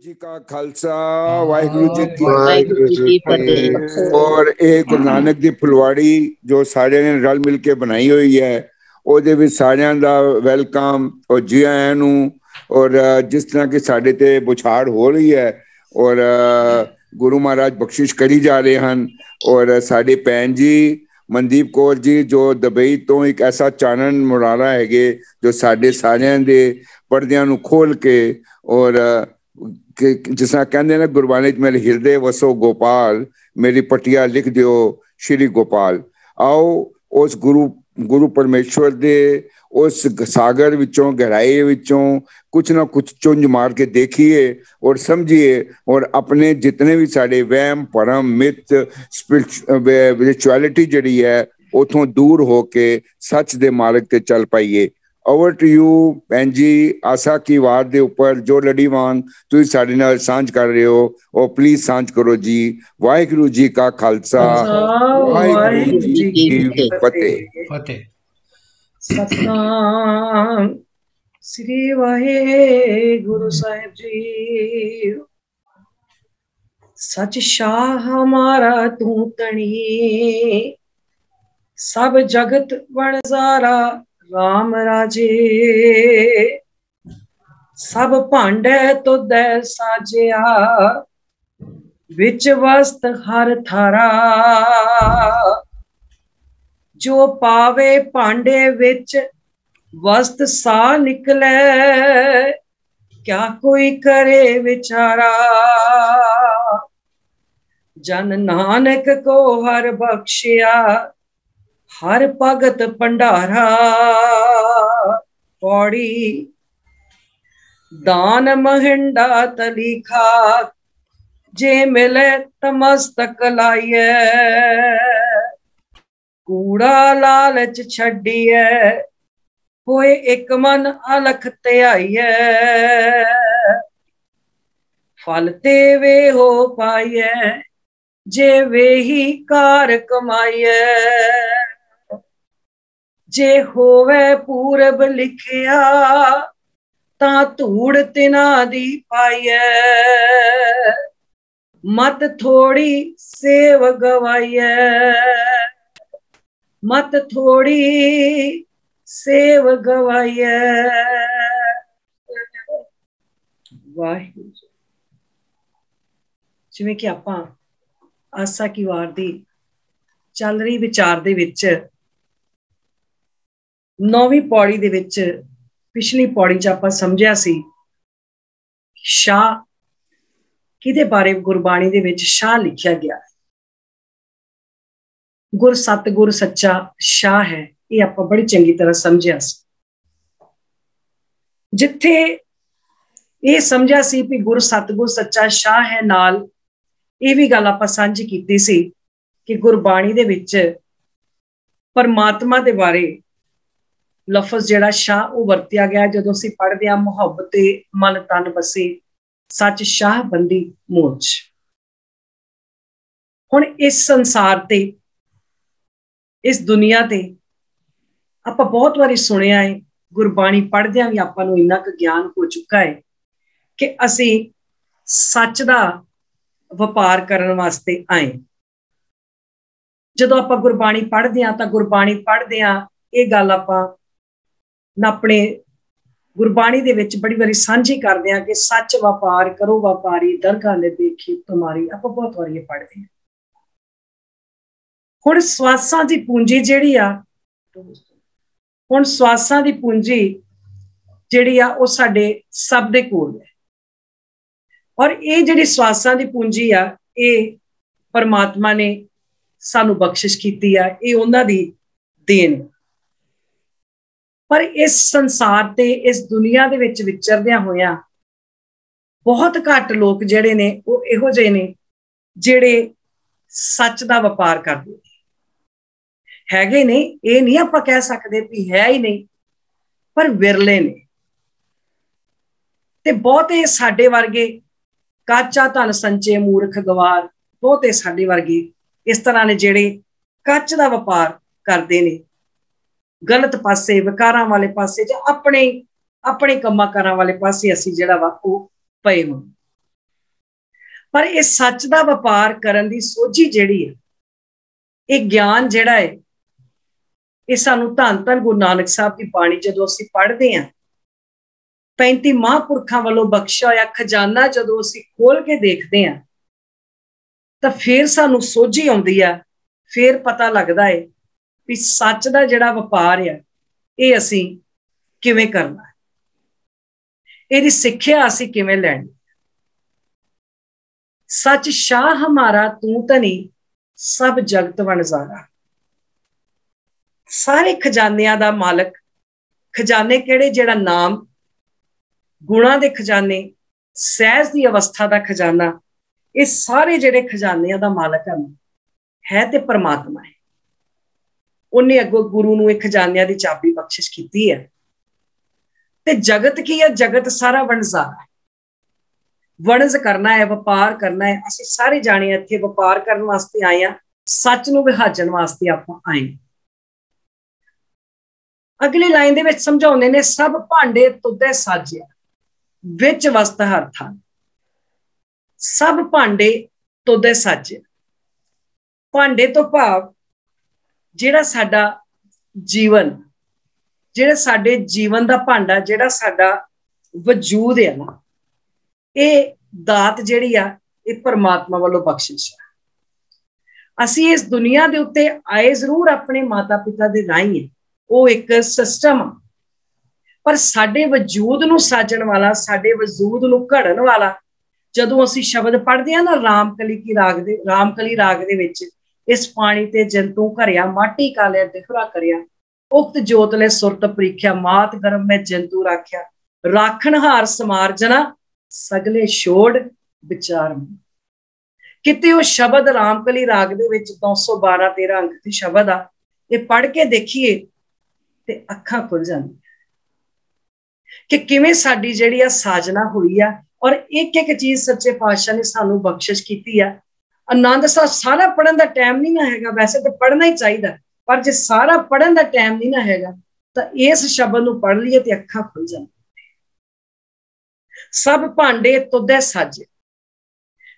जी का खालसा वाहिगुरु जी की वाहिगुरु जी की फतेह। और ਇਹ ਗੁਰੂ ਨਾਨਕ ਦੀ ਫੁਲਵਾੜੀ ਜੋ ਸਾਰਿਆਂ ਨੇ ਰਲ ਮਿਲ ਕੇ ਬਣਾਈ ਹੋਈ ਹੈ, ਉਹਦੇ ਵਿੱਚ ਸਾਰਿਆਂ ਦਾ ਵੈਲਕਮ ਔਰ ਜੀ ਆਇਆਂ ਨੂੰ। ਔਰ ਜਿਸ ਤਰ੍ਹਾਂ ਕਿ ਸਾਡੇ ਤੇ ਬੁਛਾੜ ਹੋ ਰਹੀ ਹੈ ਔਰ ਗੁਰੂ ਮਹਾਰਾਜ ਬਖਸ਼ਿਸ਼ ਕਰੀ ਜਾ ਰਹੇ ਹਨ। ਔਰ ਸਾਡੇ ਭੈਣ ਜੀ ਮਨਦੀਪ ਕੌਰ ਜੀ ਜੋ ਦੁਬਈ ਤੋਂ ਇੱਕ ਐਸਾ ਚਾਨਣ ਮੁਰਾਰਾ ਹੈਗੇ ਜੋ ਸਾਡੇ ਸਾਰਿਆਂ ਦੇ ਪਰਦਿਆਂ ਨੂੰ ਖੋਲ ਕੇ ਔਰ कि जिस तरह कहते ना गुरबाणी मेरे हृदय वसो गोपाल मेरी पटिया लिख दियो श्री गोपाल। आओ उस गुरु परमेश्वर दे उस सागर विचों गहराई विचों कुछ ना कुछ चुंझ मार के देखिए और समझिए और अपने जितने भी सारे वहम भरम मिथ स्पिरिचुअलिटी जिहड़ी है उतों दूर होके सच दे मार्ग ते चल पाइए। ओवर टू यू भैन जी। आशा की वार दे ऊपर जो लड़ी वांग तुसीं साडे नाल सांझ कर रहे हो और प्लीज सांझ करो जी। वाहिगुरु जी का खालसा वाहिगुरु जी की फतेह। सतनाम श्री वाहिगुरु साहिब जी। सच शाह हमारा तू तणी सब जगत वणजारा राम राजे सब भांडे तो दै साजिया विच वस्त हर थारा जो पावे भांडे विच वस्त सा निकले क्या कोई करे विचारा जन नानक को हर बख्शिया हर भगत भंडारा। पौड़ी दान महिंडा तली खाक जे मिले तमस्तक लाइए कूड़ा लालच छड़िए होए एक मन अलख त्याइए फल ते वे हो पाइए जे वे ही कार कमाइए जे होवे पूरब लिखिया ता धूड़ तिना दी पाइए मत थोड़ी सेव गवाइए मत थोड़ी सेव गवाइए। वाहिगुरू जी। जिवें कि आपां आसा की वार दी चल रही विचार दे विच 9वीं पौड़ी दे विच पिछली पौड़ी च आपां समझिया सी शाह किदे बारे गुरबाणी दे विच शाह लिखिया गया। गुर सतगुर सच्चा शाह है, ये आपां बड़ी चंगी तरह समझिया सी। जिथे ये समझिया सी भी गुर सतगुर सच्चा शाह है, नाल ये भी गल आपां सांझी कीती सी कि गुरबाणी दे विच परमात्मा दे बारे लफज जिहड़ा शाह वो वरतिया गया जदों असीं पढ़दे हां मुहब्बत मन तन बसे सच शाह बंदी मोच। हुण इस संसार ते इस दुनिया ते आपां बहुत बारी सुनिया है, गुरबाणी पढ़दियां भी आपां नूं इन्ना क ज्ञान हो चुका है कि असीं सच दा वपार करन वास्ते आए। जदों आपां गुरबाणी पढ़दे हां तां गुरबाणी पढ़दे हां ये गल आपां अपने गुरबाणी दे विच बड़ी बारी सांझी करदे हां कि सच वपार करो व्यापारी दरगाह ने देखी तुम्हारी। आपां बहुत बारी ये पढ़दे हां। हुण स्वासां दी पूंजी जिहड़ी आ हुण स्वासां दी पूंजी जिहड़ी आ वो साडे सब दे कोल है और ये जिहड़ी स्वासां दी पूंजी आ ये परमात्मा ने सानू बख्शिश कीती आ, ये उन्हां दी देन। पर इस संसार ते इस दुनिया दे विच विचरदियां होइयां बहुत घट लोग जिहड़े ने वो इहो जिहे ने जिहड़े सच दा वपार करदे हैगे ने। ये नहीं आपां कह सकदे भी है ही नहीं, पर विरले ने ते बहुते साडे वर्गे काचा धन संचे मूर्ख गवार बहुते साडे वर्गे इस तरह ने जिहड़े कच दा वपार करदे ने गलत पासे विकारां वाले पासे जां अपने अपने कम्मां कारां वाले पासे असीं जिहड़ा वा ओह पए हों। पर इस सच का व्यापार करन दी सोझी जिहड़ी है, ये ज्ञान जिहड़ा है, ये सानू धन धन गुरु नानक साहब की बाणी जदों असीं पढ़दे हां, 35 महापुरखों वालों बख्शा होया खजाना जदों असीं खोल के देखते हैं, तो फिर सानू सोझी आउंदी है, फिर पता लगता है भी सच का जिहड़ा व्यापार है ये असीं किवें करना है, इहदी सिक्ख्या असीं किवें लैणी। सच शाह हमारा तू धनी, सब जगत वणजारा। सारे खजानियां दा मालक, खजाने किहड़े, जिहड़ा नाम, गुणा दे खजाने, सहज दी अवस्था दा खजाना, ये सारे जिहड़े खजानियां दा मालक है ते परमात्मा है। उन्हें अगों गुरु नूं खजानियां दी चाबी बख्शिश कीती है। ते जगत की है, जगत सारा वणजारा है, वणज करना है, व्यापार करना है। असीं सारे जाने इत्थे व्यापार करने वास्ते आए हैं, सच नूं विहाजण वास्ते आपां आए। अगली लाइन दे विच समझाउंदे ने, सब भांडे तुदै साजिया, विच वस्त हर थान। सब भांडे तुदै साजिया, भांडे तो भाव जिहड़ा साडा जीवन, जिहड़ा साडे जीवन दा भांडा, जिहड़ा साडा वजूद है ना, ये दात जिहड़ी आ, ये परमात्मा वालों बख्शिश है। असीं इस दुनिया दे उत्ते आए जरूर अपने माता पिता दे राही है, वो एक सिस्टम आ, पर साडे वजूद नूं साजण वाला, साडे वजूद नूं घड़न वाला, जदों असीं शब्द पढ़दे हां ना, रामकली राग दे विच, इस पानी ते जंतू घरिया, माटी कालिया दिखरा करिया, उक्त जोतले सुरत परीख्या, मात गर्भ में जंतू राख्या, राखणहार समारजना, सगले छोड़ विचार। किते वो शब्द रामकली राग दे विच 212-13 अंक दी शब्द आ, ये पढ़ के देखिए ते अखां खुल जांदी कि किवें साडी जिहड़ी आ साजना हुई आ, और एक एक चीज सच्चे पातशाह ने सानू बख्शिश कीती आ। आनंद सारा पढ़न का टाइम नहीं ना हैगा, वैसे तो पढ़ना ही चाहिए, पर जे सारा पढ़न का टाइम नहीं ना हैगा तो इस शब्द नूं पढ़ लीए तो अखां खुल जांदियां। सब भांडे तुदै साजे,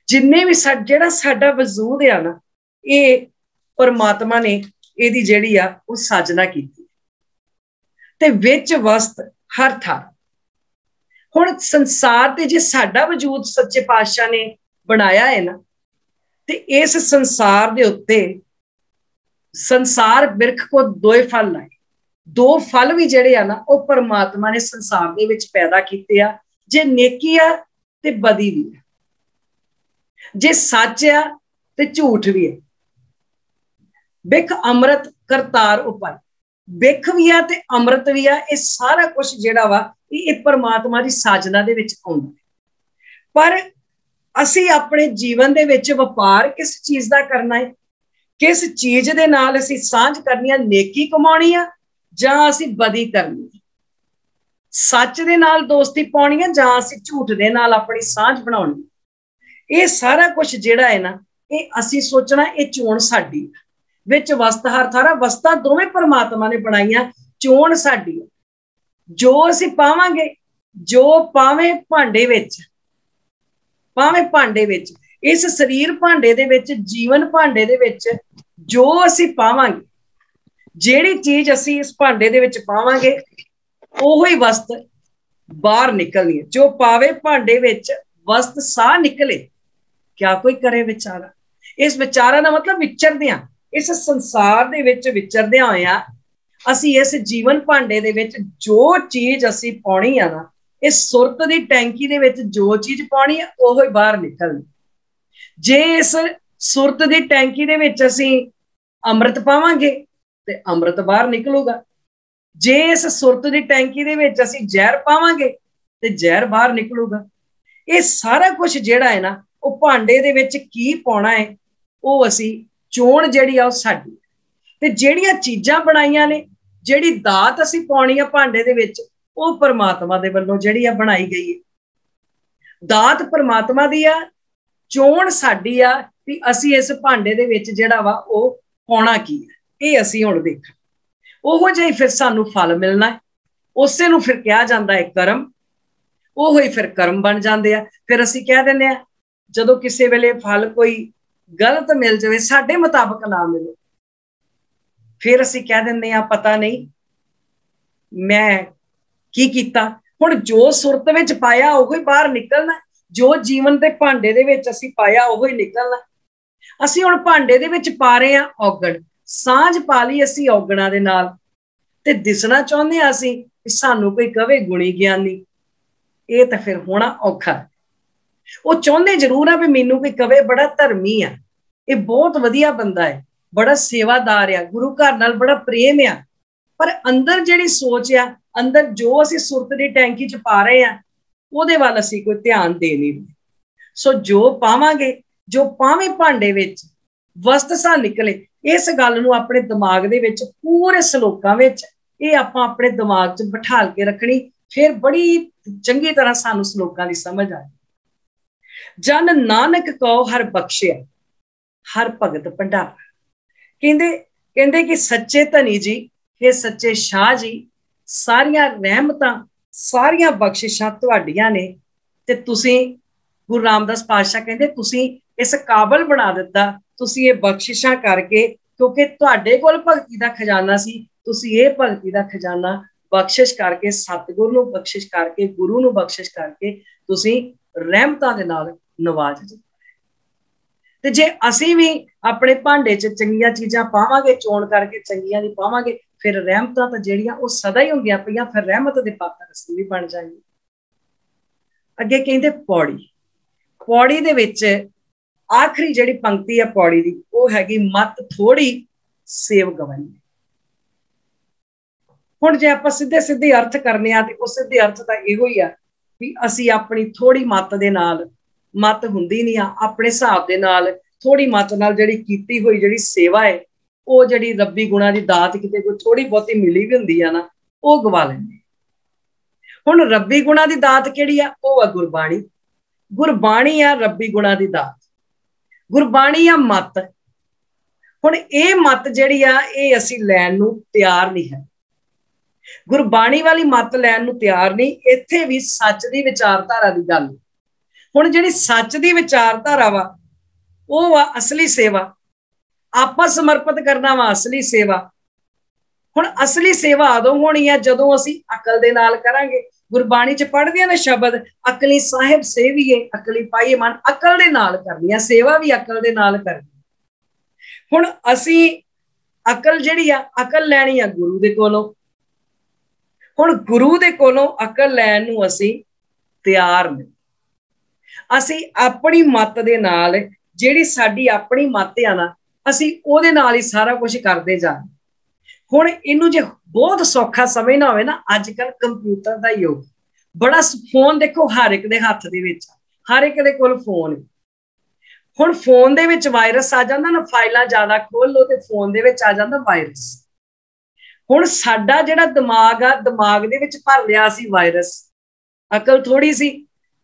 जिन्ने भी जिहड़ा साडा वजूद है ना, ये परमात्मा ने इहदी जिहड़ी आ वो साजना कीती ते विच वस्त हर थार। हुण संसार ते जे साडा वजूद सच्चे पातशाह ने बनाया है ना, ते इस संसार दे उत्ते संसार बिरख को दो फल लाए, दो फल भी जिहड़े आ ना, वो परमात्मा ने संसार दे विच पैदा कीते आ। जे नेकी आ ते बदी भी है, जे सच आ ते झूठ भी है। बिख अमृत करतार उपाय, बिख भी आ ते अमृत भी आ, ये सारा कुछ जिहड़ा वा ये परमात्मा की साजना दे विच आउंदा है। पर असीं अपने जीवन दे विच व्यापार किस चीज़ का करना है, किस चीज़ दे नाल असीं सांझ करनी है, नेकी कमाउणी आ जां असीं बदी करनी है, सच दे नाल दोस्ती पाउणी है जां असीं झूठ दे नाल अपनी सांझ बनाउणी। ये सारा कुछ जिहड़ा है ना, ये असीं सोचना, ये चोण साडी है। विच वस्त हर थारा, वस्तां दोवें परमात्मा ने बनाईयां, चोण साडी है। जो असीं पावांगे, जो पावें भांडे विच, पावें भांडे विच, इस शरीर भांडे दे विच, जीवन भांडे दे विच, जो असीं पावांगे, जिहड़ी चीज असीं इस भांडे दे विच पावांगे, ओही वस्त बाहर निकलनी है। जो पावे भांडे विच वस्त साह निकले, क्या कोई करे विचारा। इस विचारा का मतलब विचरदियां, इस संसार दे विच विचरदियां होइयां असीं इस जीवन भांडे दे विच जो चीज असीं पाउणी आ ना, इस सुरत दी टैंकी दे विच जो चीज पाउणी है ओही बाहर निकलनी। जे इस सुरत दी टैंकी दे विच असीं अमृत पावांगे ते अमृत बाहर निकलूगा। जे इस सुरत दी टैंकी दे विच असीं जहर पावांगे ते जहर बाहर निकलूगा। ये सारा कुछ जिहड़ा है ना, वो भांडे दे विच की पाउणा है, वो असीं चोण जिहड़ी आ साडी। ते जिहड़ियां चीज़ां बनाईयां ने, जिहड़ी दात असीं पाउणी आ भांडे दे विच, वो परमात्मा दे वल्लों जिहड़ी आ बनाई गई है। दात परमात्मा दी आ, चोण साडी आ भी असीं इस भांडे दे विच जिहड़ा वा वो पाउणा की है, ये असीं हुण देखना। ओहो जिहा फिर सानू फल मिलना है, उसे नूं फिर कहा जांदा है कर्म, ओहो ही फिर कर्म बन जांदे आ। फिर असीं कह दिंदे आ जदों किसी वेले फल कोई गलत मिल जाए, साडे मुताबिक ना मिले, फिर असीं कह दिंदे आ पता नहीं मैं की कीता। हुण जो सुरत विच पाया उही बाहर निकलना, जो जीवन दे भांडे दे विच असीं पाया उही निकलना। असीं हुण भांडे दे विच पा रहे हां औगण, सांझ पा लई असीं औगणां दे नाल, ते दिसना चाहुंदे हां असीं कि सानूं कोई कहे गुणी ज्ञानी, ये तां फिर होना औखा है। वो चाहुंदे जरूर आ भी मैनूं कोई कहे बड़ा धर्मी आ, ये बहुत वधिया बंदा है, बड़ा सेवादार आ, गुरु घर नाल बड़ा प्रेम आ, पर अंदर जिहड़ी सोच आ, अंदर जो असीं सुरत दी टैंकी च पा रहे हां ਉਹਦੇ ਵੱਲ ਅਸੀਂ ਕੋਈ ਧਿਆन दे नहीं रहे। सो जो पावांगे, जो पावें भांडे विच वसत सा निकले, इस गल नूं अपने दिमाग दे विच पूरे सलोकां विच ये आपां अपने दिमाग च बिठाल के रखनी, फिर बड़ी चंगी तरह सानूं सलोकां दी समझ आए। जन नानक कहो हर बख्शिया, हर भगत भंडारा। कहंदे कहंदे कि सच्चे धनी जी, हे सच्चे शाह जी, सारियां रहमतां सारियां बख्शिशां तुहाडियां ने, ते तुसीं गुरु रामदास पातशाह कहंदे तुसीं इस काबल बना दिता, तुसीं ये बख्शिशां करके, क्योंकि तुहाडे कोल भगती दा खजाना सी, तुसीं ये भगती दा खजाना बख्शिश करके, सतगुरु नूं बख्शिश करके, गुरु नूं बख्शिश करके तुसीं रहमतां दे नाल नवाज दित्ता। ते जे असीं भी अपने भांडे च चंगियां चीज़ां पावांगे, चोण करके चंगियां दी पावांगे, फिर रहमतां तां जिहड़ियां ओह सदा ही हुंदियां पईयां, फिर रहमत दे पात्र असीं भी बन जाएंगे। अगे कहंदे पौड़ी, पौड़ी दे विच आखिरी जिहड़ी पंक्ति है पौड़ी दी, ओह हैगी मत थोड़ी सेव गवनी। हुण जे आपां सीधे सीधे अर्थ करने आ, ते उह सीधे अर्थ तां इहो ही आ भी असीं अपनी थोड़ी मत दे नाल, मत हुंदी नहीं आ, अपने हिसाब दे नाल थोड़ी मत नाल जिहड़ी कीती होई जिहड़ी सेवा है, ਉਹ ਜਿਹੜੀ ਰੱਬੀ ਗੁਣਾ ਦੀ ਦਾਤ ਕਿਤੇ ਕੋਈ ਥੋੜੀ ਬਹੁਤੀ ਮਿਲੀ ਵੀ ਹੁੰਦੀ ਆ ਨਾ, ਉਹ ਗਵਾ ਲੈਂਦੇ। ਹੁਣ ਰੱਬੀ ਗੁਣਾ ਦੀ ਦਾਤ ਕਿਹੜੀ ਆ? ਉਹ ਆ ਗੁਰਬਾਣੀ। ਗੁਰਬਾਣੀ ਆ ਰੱਬੀ ਗੁਣਾ ਦੀ ਦਾਤ, ਗੁਰਬਾਣੀ ਆ ਮਤ। ਹੁਣ ਇਹ ਮਤ ਜਿਹੜੀ ਆ ਇਹ ਅਸੀਂ ਲੈਣ ਨੂੰ ਤਿਆਰ ਨਹੀਂ ਹੈ, ਗੁਰਬਾਣੀ ਵਾਲੀ ਮਤ ਲੈਣ ਨੂੰ ਤਿਆਰ ਨਹੀਂ। ਇੱਥੇ ਵੀ ਸੱਚ ਦੀ ਵਿਚਾਰਧਾਰਾ ਦੀ ਗੱਲ। ਹੁਣ ਜਿਹੜੀ ਸੱਚ ਦੀ ਵਿਚਾਰਧਾਰਾ ਵਾ ਉਹ ਆ ਅਸਲੀ ਸੇਵਾ, आपा समर्पित करना वा असली सेवा। हुण असली सेवा उदों होनी है जदों असीं अकल दे नाल करांगे। गुरबाणी च पढ़दे आ ना शब्द, अकली साहिब सेवीए अकली पाईए मन, अकल दे नाल करनी है सेवा भी, अकल दे नाल करनी। हुण असीं अकल जिहड़ी आ, अकल लैणी आ गुरु दे कोलों। हुण गुरु दे कोलों अकल लैण नूं असीं तैयार नहीं। असीं अपनी मत दे नाल, जिहड़ी साडी अपनी मत आ ना, ਅਸੀਂ ਉਹਦੇ ਨਾਲ ਹੀ ਸਾਰਾ ਕੁਝ ਕਰਦੇ ਜਾਣਾ। ਹੁਣ ਇਹਨੂੰ ਜੇ ਬਹੁਤ ਸੌਖਾ ਸਮਝਣਾ ਹੋਵੇ ਨਾ, ਅੱਜ ਕੱਲ ਕੰਪਿਊਟਰ ਦਾ ਯੁੱਗ, ਬੜਾ ਫੋਨ ਦੇਖੋ ਹਰ ਇੱਕ ਦੇ ਹੱਥ ਦੇ ਵਿੱਚ, ਹਰ ਇੱਕ ਦੇ ਕੋਲ ਫੋਨ। ਹੁਣ ਫੋਨ ਦੇ ਵਿੱਚ ਵਾਇਰਸ ਆ ਜਾਂਦਾ ਨਾ, ਫਾਈਲਾਂ ਜ਼ਿਆਦਾ ਖੋਲ ਲਓ ਤੇ ਫੋਨ ਦੇ ਵਿੱਚ ਆ ਜਾਂਦਾ ਵਾਇਰਸ। ਹੁਣ ਸਾਡਾ ਜਿਹੜਾ ਦਿਮਾਗ ਆ, ਦਿਮਾਗ ਦੇ ਵਿੱਚ ਭਰ ਲਿਆ ਸੀ ਵਾਇਰਸ। ਅਕਲ ਥੋੜੀ ਸੀ,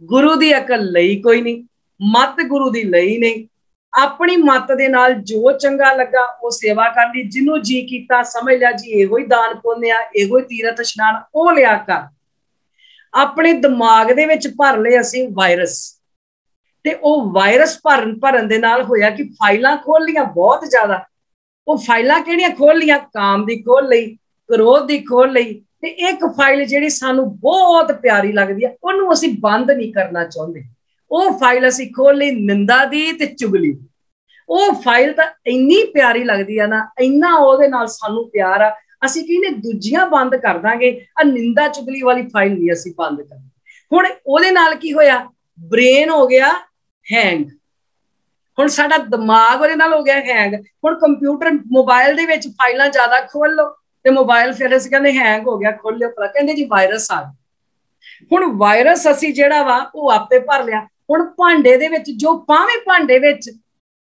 ਗੁਰੂ ਦੀ ਅਕਲ ਲਈ ਕੋਈ ਨਹੀਂ, ਮਤ ਗੁਰੂ ਦੀ ਲਈ ਨਹੀਂ। अपनी मत दे नाल जो चंगा लगा वो सेवा कर ली, जिन्हों जी कीता समझ लिया जी इहो ही दान पुण्य आ, इहो ही तीरथ इशनान, वो लिया कर। अपने दिमाग दे विच भर ले असीं वायरस, ते वो वायरस भरन दे नाल होया कि फाइलां खोल लियां बहुत ज्यादा। वो फाइलां किहड़ियां खोल लियां? काम दी खोल लई, क्रोध दी खोल लई, ते एक फाइल जिहड़ी सानूं बहुत प्यारी लगदी है उहनूं असीं बंद नहीं करना चाहुंदे। वो फाइल असीं खोल लई निंदा दी ते चुगली। वो फाइल तां इन्नी प्यारी लगदी है ना, इन्ना ओहदे नाल सानूं प्यार आ, असीं कहने दूजियां बंद कर दांगे, आ निंदा चुगली वाली फाइल नहीं असीं बंद करनी। हुण ओहदे नाल की होया? ब्रेन हो गया हैंग। हुण साडा दिमाग ओहदे नाल हो गया हैंग। हुण कंप्यूटर मोबाइल दे विच फाइलां ज़्यादा खोल लो ते मोबाइल फिर असीं कहंदे हैंग हो गया, खोल लियो भला, कहंदे जी वायरस आ गया। हुण वायरस असीं जिहड़ा वा वो आपे भर लिया। हुण भांडे दे विच जो पावें भांडे विच,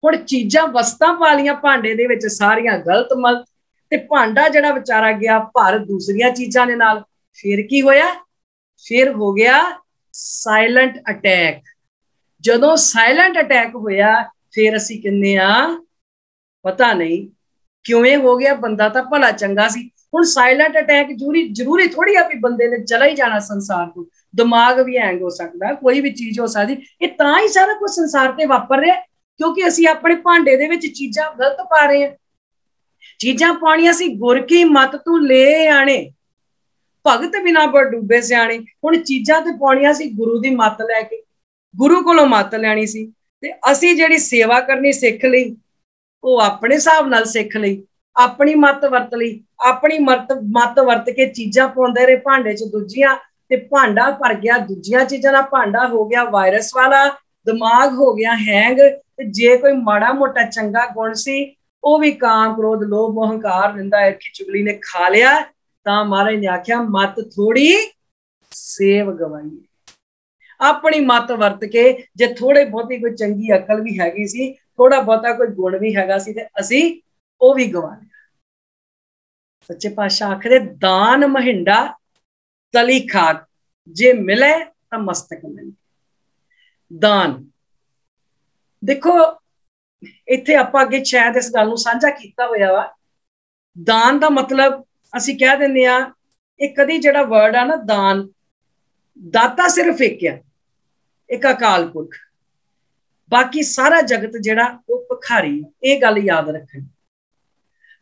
हुण चीज़ां वस्तां पा लियां भांडे दे विच सारियां गलत मलत, ते भांडा जिहड़ा बेचारा गया भर दूसरियां चीज़ां दे नाल। फिर की होया? फिर हो गया साइलेंट अटैक। जदों साइलेंट अटैक होया फिर असीं कहंदे आ पता नहीं किवें हो गया, बंदा तां भला चंगा सी। हुण साइलेंट अटैक जरूरी थोड़ी आ भी बंदे ने चला ही जाना संसार को। दिमाग भी हैंग हो सकता, कोई भी चीज हो सकती। ये तां ही सारा कुछ संसार ते वापर रहा क्योंकि असीं अपने भांडे दे विच चीज़ां गलत पा रहे हैं। चीज़ां पाउणियां सी गुर की मत तू ले आने, भगत बिना पर डूबे सियाणे। हुण चीज़ां ते पाउणियां सी गुरु दी मत लैके, गुरु कोलों मत लैणी सी ते असीं जिहड़ी सेवा करनी सिख लई, वो अपने हिसाब नाल सिख लई, अपनी मत वरत लई, अपनी मत वरत के चीज़ां पाउंदे रहे भांडे च दूजियां, ते भांडा भर गया दूजियां चीज़ां नाल, भांडा हो गया वायरस वाला, दिमाग हो गया हैंग। ते जे कोई माड़ा मोटा चंगा गुण सी वो भी काम क्रोध लोभ अहंकार निंदा ईर्खा चुगली ने खा लिया, तां महाराज ने आख्या मत थोड़ी सेव गवाई। अपनी मत वरत के जे थोड़े बहुती कोई चंगी अकल भी हैगी सी, थोड़ा बहुता कोई गुण भी हैगा सी, ते असी वो भी गवा लिया। सच्चे पातशाह आखदे दान महिंडा तली खाक, जे मिले तो मस्तक मिले। दान देखो इत्थे आपां अगे शायद इस गल नूं साझा कीता होया वा। दान दा मतलब असीं कह दिंदे आ, एक कदी जिहड़ा वर्ड आ ना दान, दाता सिर्फ एक है, एक अकाल पुरख, बाकी सारा जगत जिहड़ा वो भखारी है। ये गल याद रखनी।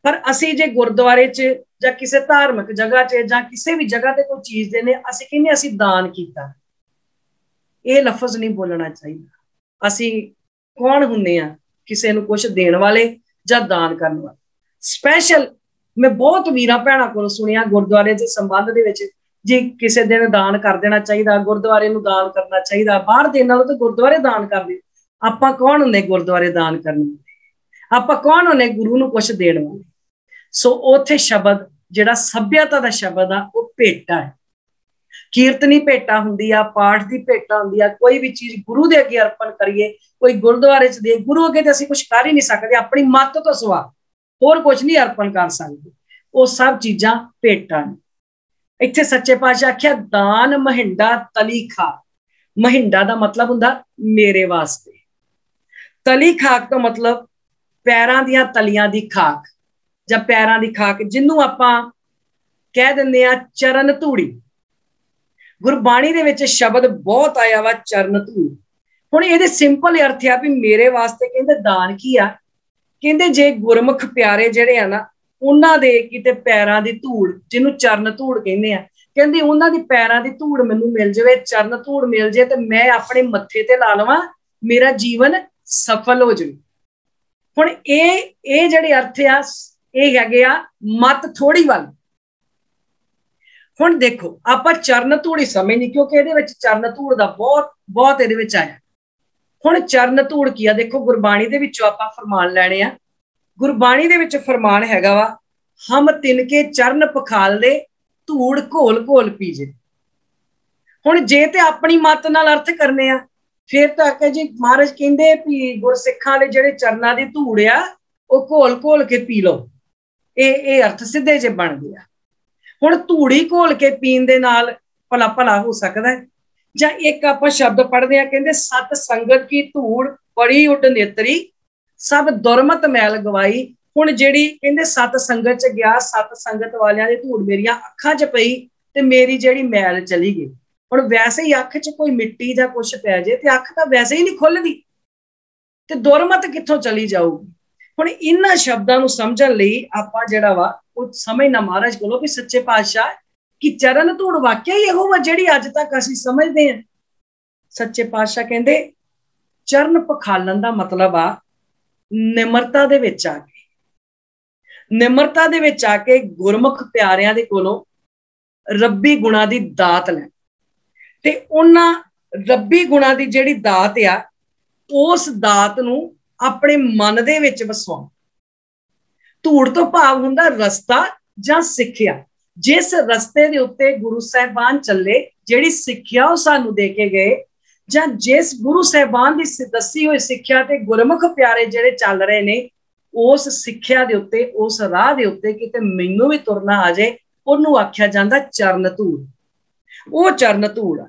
पर असीं जे गुरुद्वारे च जां किसी धार्मिक जगह च जां किसी भी जगह ते कोई चीज़ देने, असीं कहने असीं दान कीता, ये लफज नहीं बोलना चाहिए। असीं कौन हुंदे आ, किसी नूं कुछ देण वाले जां दान करन वाले। स्पैशल मैं बहुत वीरां भैणां कोलों सुनिया गुरुद्वारे दे संबंध दे विच जी किसी दिन दान कर देना चाहिए, गुरुद्वारे नूं दान करना चाहिए, बाहर देण नालों तो गुरुद्वारे दान कर दे। आपां कौन हुंदे गुरुद्वारे दान करन वाले? आपां कौन हुंदे गुरु नूं कुछ देण वाले? सो उत्थे शब्द जिहड़ा सभ्यता दा शब्द आ वो भेटा है। कीर्तनी भेटा हुंदी आ, पाठ दी भेटा हुंदी आ। कोई भी चीज़ गुरु दे अगे अर्पण करिए, कोई गुरुद्वारे च दे, गुरु अगे ते असीं कुछ कर ही नहीं सकते, अपनी मत तो सिवा होर कुछ नहीं अर्पण कर सकते। वो सब चीज़ां भेटां ने। इत्थे सच्चे पातशाह आख्या दान महिंडा तली खा। महिंडा दा मतलब हुंदा मेरे वास्ते, तली खाक तो मतलब पैरां दियां तलियां दी खाक जां पैरां दी खाक, जिन्नू आपां कह दिंदे आ चरण धूड़ी। गुरबाणी दे विच शब्द बहुत आया वा चरण धूड़। हुण इहदे सिंपल अर्थ आ भी मेरे वास्ते कहंदे दान की आ, कहंदे जे गुरमुख प्यारे जिहड़े आ ना उन्हां दे किते पैरां दी धूड़, जिन्नू चरण धूड़ कहंदे आ, कहंदे उन्हां दी पैरां दी धूड़ मैनूं मिल जावे, चरण धूड़ मिल जाए ते मैं अपने मत्थे ते ला लवां, मेरा जीवन सफल हो जाए। हुण ये जिहड़े अर्थ आ ये हैगे आ मत थोड़ी वाल। हुण देखो आपां चरण धूड़ ही समझनी क्योंकि इहदे विच चरण धूड़ दा बहुत इहदे विच आया। हुण चरण धूड़ की आ, देखो गुरबाणी दे विचों आपां फरमान लैणे आ। गुरबाणी दे विच फरमान हैगा वा हम तिनके चरण पखाल दे धूड़ घोल घोल पीजे। हुण जे ते अपनी मत नाल अर्थ करने आ फिर तो आके जी महाराज कहंदे भी गुरसिखां दे जिहड़े चरणां दी धूड़ आ वो घोल घोल के पी लो, ये अर्थ सीधे जे बन गया। हुण धूड़ी घोल के पीण दे नाल भला भला हो सकदा है? जां एक आपां शब्द पढ़दे आ कहंदे सत संगत की धूड़ बड़ी उड नेतरी सब दुरमत मैल गवाई। हुण जिहड़ी कहंदे सत संगत च गया, सत संगत वालियां दी धूड़ मेरियां अखां च पई ते मेरी जिहड़ी मैल चली गई। हुण वैसे ही अख च कोई मिट्टी जां कुछ पै जाए ते अख तां वैसे ही नहीं खुलदी ते दुरमत कित्थों चली जाऊगी। हुण इन्हां शब्दां नूं समझण लई आपां जिहड़ा वा वो समझना महाराज कोलों भी सच्चे पातशाह कि चरण धूड़ वाकई इहो वा जिहड़ी अज तक असीं समझदे हां। सच्चे पातशाह कहंदे चरण पखालण दा मतलब आ निमरता दे विच आके, निमरता दे विच आके गुरमुख प्यारियां दे कोलों रब्बी गुणां दी दात लै ते उन्हां रब्बी गुणां दी जिहड़ी दात आ उस दात नूं अपने मन दे विच वसाउण। धूड़ तो भाव हुंदा रस्ता जां सिक्ख्या। जिस रस्ते दे उत्ते गुरु साहिबान चले, जिहड़ी सिक्ख्या वो सानूं दे के गए, जां जिस गुरु साहिबान दी दसी हुई सिक्ख्या ते गुरमुख प्यारे जिहड़े चल रहे ने उस सिक्ख्या दे उत्ते, उस राह दे उत्ते किते मैनूं भी तुरना आ जाए, उहनूं आख्या जांदा चरण धूड़। वो चरण धूड़ आ।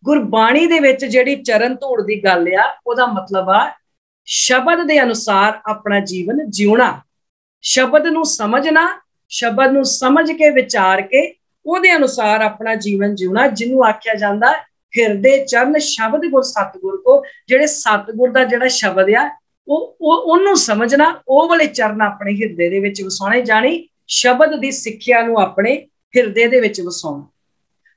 गुरबाणी दे विच जिहड़ी चरण धूड़ दी गल आ ओहदा मतलब आ शब्द दे अनुसार अपना जीवन जीउणा, शब्द नूं समझना, शब्द नूं समझ के विचार के ओहदे अनुसार अपना जीवन जीउणा, जिन्हों आख्या जाता हिरदे चरण शब्द गुर सतगुर को, जेड़े सतगुर दा जेड़ा शब्द आ ओनू समझना, ओ वाले चरण अपने हिरदे दे विच वसाउणे, जानी शब्द दी सिक्ख्या नू अपने हिरदे दे विच वसाउणा।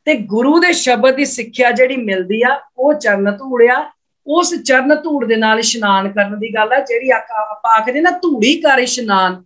ते गुरु दे शब्द दी सिक्ख्या जिहड़ी मिलदी आ ओ चरण धूड़ आ। उस चरण धूड़ दे नाल इशनान करन दी गल आ, जिहड़ी आपां आखदे ना धूड़ी कर इशनान।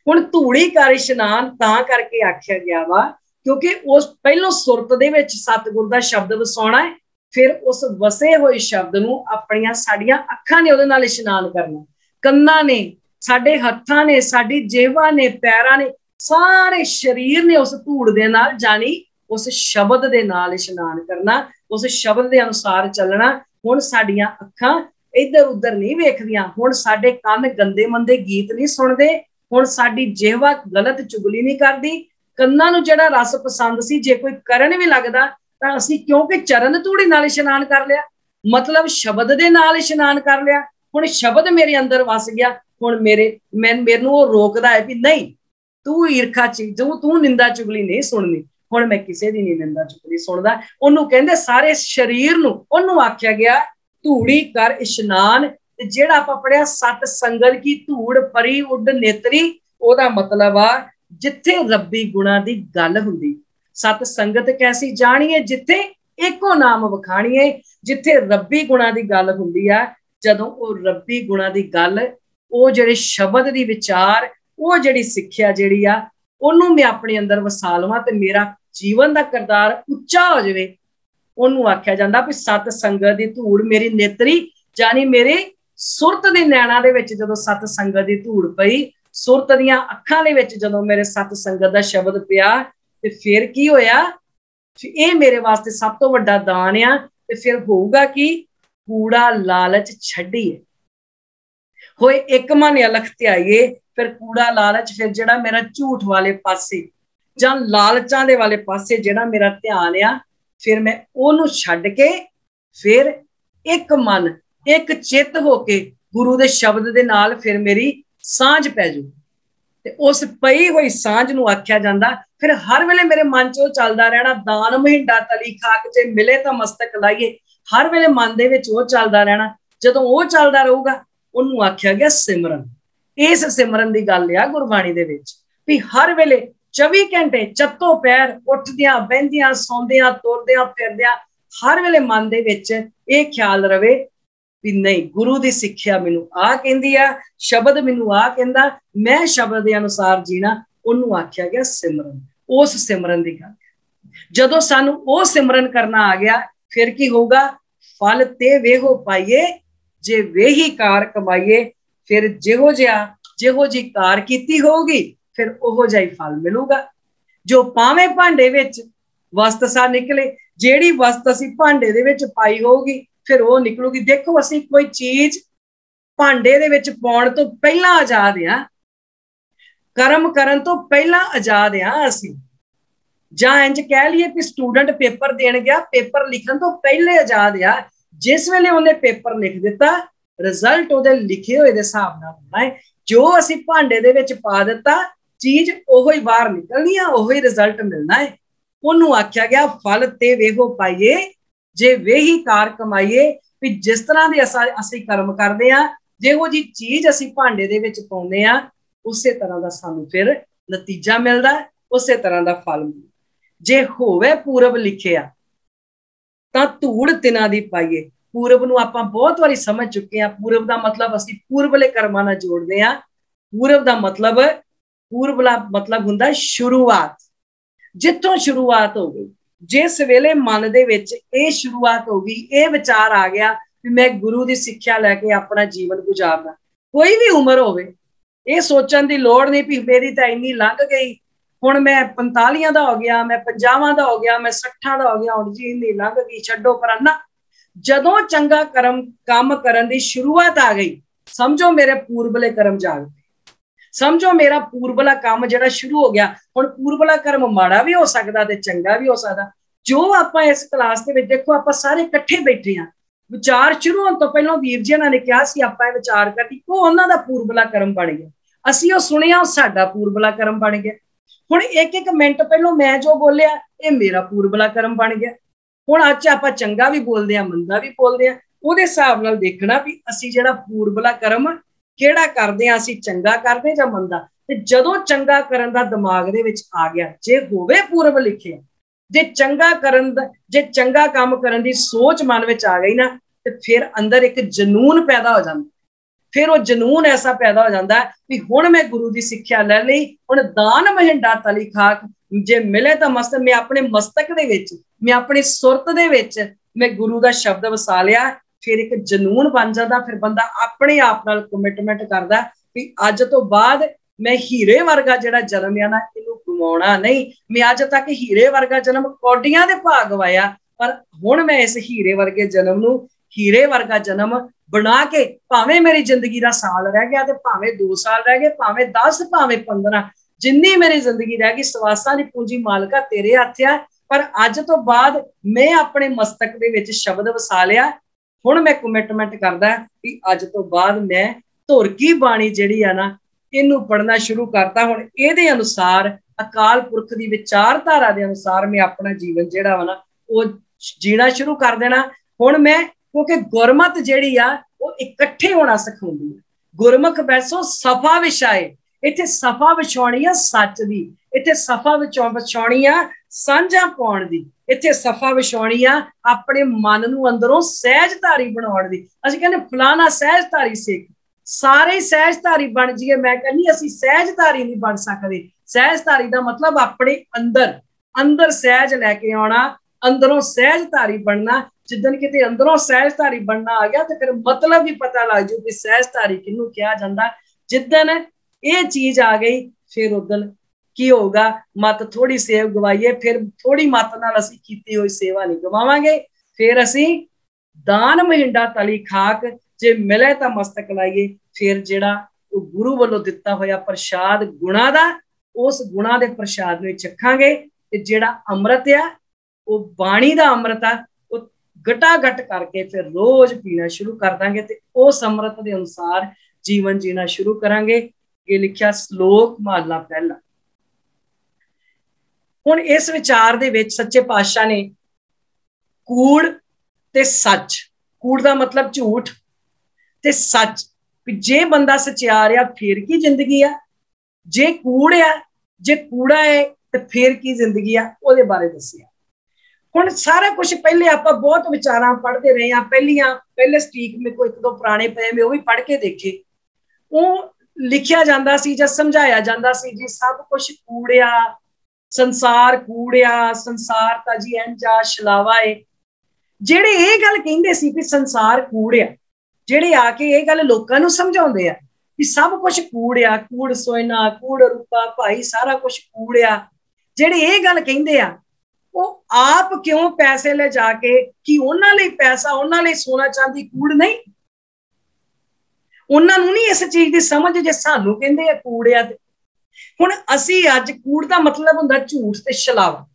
हुण धूड़ी कर इशनान तां करके आख्या गया वा क्योंकि उस पहलों सुरत दे विच सतगुर दा शब्द वसाउणा है, फिर उस वसे होए शब्द नू अपनियां साडियां अखां ने उहदे नाल इशनान करना, कन्नां ने, साडे हत्थां ने, साडी जिहवा ने, पैरां ने, सारे शरीर ने उस धूड़ दे नाल जानी उस शब्द दे नाल इशनान करना, उस शब्द दे अनुसार चलना। हुण साडियां अखां इधर उधर नहीं वेखदियां, हुण साडे कंन गंदे मंदे गीत नहीं सुनदे, हुण साडी जिहवा गलत चुगली नहीं करदी, कन्नां नूं जिहड़ा रस पसंद सी जे कोई करन भी लगदा तां असीं क्योंकि चरण धूड़ी नाल इशनान कर लिया, मतलब शब्द दे नाल इशनान कर लिया। हुण शब्द मेरे अंदर वस गया, हुण मैनूं ओह रोकदा है भी नहीं तू ईरखा तू निंदा चुगली नहीं सुननी, हुण मैं किसी दी नहीं निंदा चुगली सुनदा। ओनू कहंदे सारे शरीर नूं, ओनू आख्या गया धूड़ी कर इशनान। ते जेड़ा आपां पढ़िया सत संगत की धूड़ परी उड नेतरी, ओदा मतलब आ जिथे रब्बी गुणा दी गल हुंदी। सत संगत कैसी जाणीए जिथे एको नाम वखाणीए, जिथे रब्बी गुणा दी गल हुंदी आ। जदों ओ रब्बी गुणा दी गल, ओ जिहड़े शब्द दी विचार, ओ जिहड़ी सिक्ख्या जिहड़ी आ ओनू मैं अपने अंदर वसा लवां ते मेरा जीवन दा किरदार उच्चा हो जाए। ओनू आख्या जांदा भी सत संगत दी धूड़ मेरी नेतरी, जानी मेरे सुरत दे नैणा दे विच जदों सत संगत दी धूड़ पई, सुरत दियां अखां दे विच जदों मेरे सत संगत दा शब्द पिया ते फिर की होया, ये मेरे वास्ते सब तो वड्डा दान आ। ते फिर होऊगा कि कूड़ा लालच छड्डिए होए एक मन अलख ध्याइए, फिर कूड़ा लालच, फिर जिहड़ा मेरा झूठ वाले पासे जां लालचां दे वाले पासे जिहड़ा मेरा ध्यान आ, फिर मैं ओनू छड्ड के फिर एक मन एक चित होके गुरु दे शब्द दे नाल फिर मेरी सांझ पै जू। ते उस पई होई सांझ नूं आख्या जांदा फिर हर वेले मेरे मन च चलदा रहना, दान महिंडा तली खाक च मिले तां मस्तक लाइए, हर वेले मन दे विच ओह चलदा रहना। जदों ओह चलदा रहूगा ओनू आख्या गया सिमरन। इस सिमरन दी गल आ गुरबाणी दे विच भी हर वेले 24 घंटे चत्तो पैर उठदियां बहिंदियां सौंदियां तुरदियां फिरदियां हर वेले मन दे विच ये ख्याल रवे भी नहीं गुरु दी सिक्ख्या मैनू आ कहंदी आ, शब्द मैनू आ कहंदा, मैं शब्द दे अनुसार जीना। ओनू आख्या गया सिमरन। उस सिमरन दी गल जदों सानू ओ सिमरन करना आ गया फिर की होगा, फल ते वेहो पाइए जे वेही कार कमाइए। फिर जिहो जी कार कीती होगी फिर ओहो जिहा फल मिलूगा। जो पावे भांडे विच वस्त सा निकले, जेड़ी वस्त असी भांडे दे विच पाई होगी फिर वो निकलूगी। देखो असी कोई चीज भांडे दे विच पाउण तो पहला आजाद आ, कर्म करन तो पहला आजाद आ असी, जां इंज कह लीए कि स्टूडेंट पेपर देण गया पेपर लिखण तो पहले आजाद आ। जिस वेले उन्हें पेपर लिख दिता रिजल्ट उहदे लिखे होए दे हिसाब नाल होना है। जो असी भांडे दे विच पा दिता चीज ओहो ही बाहर निकलनी है, ओहो ही रिजल्ट मिलना है। ओनू आख्या गया फल ते वेहो पाइए जे वेही कार कमाइए। भी जिस तरह दे असी कर्म करदे आ, जिहो जी चीज असी भांडे दे विच पाउंदे आ उसे तरह दा सानू फिर नतीजा मिलदा, उसे तरह दा फल मिलदा। जे होवे पूरब लिखिया तां धूड़ तिना दी पाइए। पूरब नूं आपां बहुत वारी समझ चुके हैं। पूरब दा मतलब असी पूर्वले कर्मां नाल जोड़दे आ। पूरब दा मतलब पूर्वला मतलब हुंदा शुरुआत, जिथों शुरुआत हो गई। जिस वेले मन दे विच ये शुरुआत हो गई, ये विचार आ गया कि मैं गुरु दी सिक्ख्या लैके अपना जीवन गुजारना, कोई भी उम्र होवे, ये सोचण दी लोड़ नहीं भी मेरी तां इन्नी लंघ गई, हुण मैं 45 दा हो गया, मैं 50 दा हो गया, मैं 60 दा हो गया, हुण जी इन्नी लंघ गई छड्डो परां ना। जदों चंगा काम करन दी शुरुआत आ गई समझो मेरे पूर्वले कर्म जाग गए, समझो मेरा पूर्वला काम जिहड़ा शुरू हो गया। हुण पूर्वला कर्म माड़ा भी हो सकदा ते चंगा भी हो सकदा। जो आपां इस क्लास दे विच देखो आपां सारे इकट्ठे बैठे हां, विचार शुरू होण तो पहलों वीर जी ने कहा सी आपां विचार करी वो उन्हां दा पूर्वला कर्म बन गया, असीं ओह सुनिया साडा पूर्वला कर्म बन गया। हुण एक एक मिनट पहलों मैं जो बोलिया ये मेरा पूर्वला कर्म बन गया। ਹੁਣ ਅੱਜ ਆਪਾਂ ਚੰਗਾ ਵੀ ਬੋਲਦੇ ਆ, ਮੰਦਾ ਵੀ ਬੋਲਦੇ ਆ, ਉਹਦੇ ਹਿਸਾਬ ਨਾਲ ਦੇਖਣਾ ਵੀ ਅਸੀਂ ਜਿਹੜਾ ਪੂਰਬਲਾ ਕਰਮ ਕਿਹੜਾ ਕਰਦੇ ਆ, ਅਸੀਂ ਚੰਗਾ ਕਰਦੇ ਜਾਂ ਮੰਦਾ। ਤੇ ਜਦੋਂ ਚੰਗਾ ਕਰਨ ਦਾ ਦਿਮਾਗ ਦੇ ਵਿੱਚ ਆ ਗਿਆ, ਜੇ ਹੋਵੇ ਪੂਰਬ ਲਿਖਿਆ, ਜੇ ਚੰਗਾ ਕਰਨ ਦਾ, ਜੇ ਚੰਗਾ ਕੰਮ ਕਰਨ ਦੀ ਸੋਚ ਮਨ ਵਿੱਚ ਆ ਗਈ ਨਾ, ਤੇ ਫਿਰ ਅੰਦਰ ਇੱਕ ਜਨੂਨ ਪੈਦਾ ਹੋ ਜਾਂਦਾ। ਫਿਰ ਉਹ ਜਨੂਨ ਐਸਾ ਪੈਦਾ ਹੋ ਜਾਂਦਾ ਵੀ ਹੁਣ ਮੈਂ ਗੁਰੂ ਦੀ ਸਿੱਖਿਆ ਲੈ ਲਈ, ਹੁਣ ਦਾਨ ਮਹਿੰਡਾ ਤਲੀ ਖਾਕ, ਜੇ ਮਿਲੇ ਤਾਂ ਮਸਤਕ, ਮੈਂ ਆਪਣੇ ਮਸਤਕ ਦੇ ਵਿੱਚ, ਮੈਂ ਆਪਣੀ ਸੁਰਤ ਦੇ ਵਿੱਚ ਮੈਂ ਗੁਰੂ ਦਾ ਸ਼ਬਦ ਵਸਾ ਲਿਆ। ਫਿਰ ਇੱਕ ਜਨੂਨ ਬਣ ਜਾਂਦਾ। ਫਿਰ ਬੰਦਾ ਆਪਣੇ ਆਪ ਨਾਲ ਕਮਿਟਮੈਂਟ ਕਰਦਾ ਵੀ ਅੱਜ ਤੋਂ ਬਾਅਦ ਮੈਂ ਹੀਰੇ ਵਰਗਾ ਜਿਹੜਾ ਜਨਮ ਆ ਨਾ, ਇਹਨੂੰ ਗਵਾਉਣਾ ਨਹੀਂ। ਮੈਂ ਅੱਜ ਤੱਕ ਹੀਰੇ ਵਰਗਾ ਜਨਮ ਕੌਡੀਆਂ ਦੇ ਭਾਗ ਵਾਇਆ, ਪਰ ਹੁਣ ਮੈਂ ਇਸ ਹੀਰੇ ਵਰਗੇ ਜਨਮ ਨੂੰ ਹੀਰੇ ਵਰਗਾ ਜਨਮ ਬਣਾ ਕੇ, ਭਾਵੇਂ ਮੇਰੀ ਜ਼ਿੰਦਗੀ ਦਾ ਸਾਲ ਰਹਿ ਗਿਆ ਤੇ ਭਾਵੇਂ 2 ਸਾਲ ਰਹਿ ਗਏ, ਭਾਵੇਂ 10, ਭਾਵੇਂ 15, ਜਿੰਨੀ ਮੇਰੀ ਜ਼ਿੰਦਗੀ ਰਹਿ ਗਈ, ਸਵਾਸਾਂ ਦੀ ਪੂੰਜੀ ਮਾਲਕਾ ਤੇਰੇ ਹੱਥ ਆ। ਪਰ ਅੱਜ ਤੋਂ ਬਾਅਦ ਮੈਂ ਆਪਣੇ ਮਸਤਕ ਦੇ ਵਿੱਚ ਸ਼ਬਦ ਵਸਾ ਲਿਆ। ਹੁਣ ਮੈਂ ਕਮਿਟਮੈਂਟ ਕਰਦਾ ਕਿ ਅੱਜ ਤੋਂ ਬਾਅਦ ਮੈਂ ਧੁਰ ਕੀ ਬਾਣੀ ਜਿਹੜੀ ਆ ਨਾ, ਇਹਨੂੰ ਪੜ੍ਹਨਾ ਸ਼ੁਰੂ ਕਰਤਾ। ਹੁਣ ਇਹਦੇ ਅਨੁਸਾਰ, ਅਕਾਲ ਪੁਰਖ ਦੀ ਵਿਚਾਰਧਾਰਾ ਦੇ ਅਨੁਸਾਰ ਮੈਂ ਆਪਣਾ ਜੀਵਨ ਜਿਹੜਾ ਵਾ ਨਾ, ਉਹ ਜੀਣਾ ਸ਼ੁਰੂ ਕਰ ਦੇਣਾ। ਹੁਣ ਮੈਂ, ਕਿਉਂਕਿ ਗੁਰਮਤ ਜਿਹੜੀ ਆ ਉਹ ਇਕੱਠੇ ਹੋਣਾ ਸਿਖਾਉਂਦੀ ਹੈ। ਗੁਰਮੁਖ ਬੈਸੋ ਸਫਾ ਵਿਛਾਏ, ਇੱਥੇ ਸਫਾ ਵਿਛਾਉਣੀ ਆ ਸੱਚ ਦੀ, ਇੱਥੇ ਸਫਾ ਵਿਛਾਉਣੀ ਆ ਸਾਂਝਾ ਪਾਉਣ ਦੀ, ਇੱਥੇ ਸਫਾ ਵਿਛਾਉਣੀ ਆ ਆਪਣੇ ਮਨ ਨੂੰ ਅੰਦਰੋਂ ਸਹਿਜਧਾਰੀ ਬਣਾਉਣ ਦੀ। ਅਸੀਂ ਕਹਿੰਦੇ ਫਲਾਣਾ ਸਹਿਜਧਾਰੀ ਸਿੱਖ, ਸਾਰੇ ਸਹਿਜਧਾਰੀ ਬਣ ਜਾਈਏ। ਮੈਂ ਕਹਿੰਦੀ ਅਸੀਂ ਸਹਿਜਧਾਰੀ ਨਹੀਂ ਬਣ ਸਕਦੇ। ਸਹਿਜਧਾਰੀ ਦਾ ਮਤਲਬ ਆਪਣੇ ਅੰਦਰ ਸਹਿਜ ਲੈ ਕੇ ਆਉਣਾ, ਅੰਦਰੋਂ ਸਹਿਜਧਾਰੀ ਬਣਨਾ। ਜਿੱਦਣ ਕਿਤੇ ਅੰਦਰੋਂ ਸਹਿਜਧਾਰੀ ਬਣਨਾ ਆ ਗਿਆ ਤੇ ਫਿਰ ਮਤਲਬ ਵੀ ਪਤਾ ਲੱਗ ਜੂ ਕਿ ਸਹਿਜਧਾਰੀ ਕਿਹਨੂੰ ਕਿਹਾ ਜਾਂਦਾ। ਜਿੱਦਣ ਇਹ ਚੀਜ਼ ਆ ਗਈ, ਫਿਰ ਉਦਣ ਕੀ ਹੋਊਗਾ, ਮਤ ਥੋੜੀ ਸੇਵ ਗਵਾਈਏ, ਫਿਰ ਥੋੜੀ ਮਤ ਨਾਲ ਅਸੀਂ ਕੀਤੀ ਹੋਈ ਸੇਵਾ ਨਹੀਂ ਗਵਾਵਾਂਗੇ। ਫਿਰ ਅਸੀਂ ਦਾਨ ਮਹਿੰਡਾ ਤਲੀ ਖਾਕ, ਜੇ ਮਿਲੇ ਤਾਂ ਮਸਤਕ ਲਾਈਏ। ਫਿਰ ਜਿਹੜਾ ਉਹ ਗੁਰੂ ਵੱਲੋਂ ਦਿੱਤਾ ਹੋਇਆ ਪ੍ਰਸ਼ਾਦ ਗੁਣਾ ਦਾ, ਉਸ ਗੁਣਾ ਦੇ ਪ੍ਰਸ਼ਾਦ ਨੂੰ ਚੱਖਾਂਗੇ। ਤੇ ਜਿਹੜਾ ਅੰਮ੍ਰਿਤ ਆ, ਉਹ ਬਾਣੀ ਦਾ ਅੰਮ੍ਰਿਤ ਆ, ਉਹ ਗਟਾ ਗਟ ਕਰਕੇ ਫਿਰ ਰੋਜ਼ ਪੀਣਾ ਸ਼ੁਰੂ ਕਰ ਦਾਂਗੇ ਤੇ ਉਸ ਅੰਮ੍ਰਿਤ ਦੇ ਅਨੁਸਾਰ ਜੀਵਨ ਜੀਣਾ ਸ਼ੁਰੂ ਕਰਾਂਗੇ। ਇਹ ਲਿਖਿਆ ਸ਼ਲੋਕ ਮਹਲਾ ਪਹਿਲਾ। ਹੁਣ ਇਸ ਵਿਚਾਰ ਦੇ ਵਿੱਚ ਸੱਚੇ ਪਾਤਸ਼ਾਹ ਨੇ ਕੂੜ ਤੇ ਸੱਚ, ਕੂੜ ਦਾ ਮਤਲਬ ਝੂਠ, ਤੇ ਸੱਚ, ਵੀ ਜੇ ਬੰਦਾ ਸਚਿਆਰ ਆ ਫਿਰ ਕੀ ਜ਼ਿੰਦਗੀ ਆ, ਜੇ ਕੂੜ ਆ, ਜੇ ਕੂੜਾ ਹੈ ਤੇ ਫਿਰ ਕੀ ਜ਼ਿੰਦਗੀ ਆ, ਉਹਦੇ ਬਾਰੇ ਦੱਸਿਆ। ਹੁਣ ਸਾਰਾ ਕੁਝ ਪਹਿਲੇ ਆਪਾਂ ਬਹੁਤ ਵਿਚਾਰਾਂ ਪੜ੍ਹਦੇ ਰਹੇ ਆ, ਪਹਿਲੇ ਸਟੀਕ ਮੇਰੇ ਕੋਲ 1-2 ਪੁਰਾਣੇ ਪਏ, ਮੈਂ ਉਹ ਵੀ ਪੜ੍ਹ ਕੇ ਦੇਖੇ। ਉਹ ਲਿਖਿਆ ਜਾਂਦਾ ਸੀ ਜਾਂ ਸਮਝਾਇਆ ਜਾਂਦਾ ਸੀ ਜੀ ਸਭ ਕੁਝ ਕੂੜਿਆ, ਸੰਸਾਰ ਕੂੜਿਆ, ਸੰਸਾਰ ਤਾਂ ਜੀ ਇੰਜਾ ਛਲਾਵਾ ਏ। ਜਿਹੜੇ ਇਹ ਗੱਲ ਕਹਿੰਦੇ ਸੀ ਵੀ ਸੰਸਾਰ ਕੂੜਿਆ, ਜਿਹੜੇ ਆ ਕੇ ਇਹ ਗੱਲ ਲੋਕਾਂ ਨੂੰ ਸਮਝਾਉਂਦੇ ਆ ਵੀ ਸਭ ਕੁਝ ਕੂੜਿਆ, ਕੂੜ ਸੋਇਨਾ, ਕੂੜ ਰੂਪਾ ਭਾਈ, ਸਾਰਾ ਕੁਝ ਕੂੜਿਆ, ਜਿਹੜੇ ਇਹ ਗੱਲ ਕਹਿੰਦੇ ਆ, ਉਹ ਆਪ ਕਿਉਂ ਪੈਸੇ ਲੈ ਜਾ ਕੇ, ਕਿ ਉਹਨਾਂ ਲਈ ਪੈਸਾ, ਉਹਨਾਂ ਲਈ ਸੋਨਾ ਚਾਂਦੀ ਕੂੜ ਨਹੀਂ? ਉਹਨਾਂ ਨੂੰ ਨਹੀਂ ਇਸ ਚੀਜ਼ ਦੀ ਸਮਝ ਜੇ ਸਾਨੂੰ ਕਹਿੰਦੇ ਆ ਕੂੜਿਆ। ਤੇ ਹੁਣ ਅਸੀਂ ਅੱਜ, ਕੂੜ ਦਾ ਮਤਲਬ ਹੁੰਦਾ ਝੂਠ ਤੇ ਛਲਾਵਾ।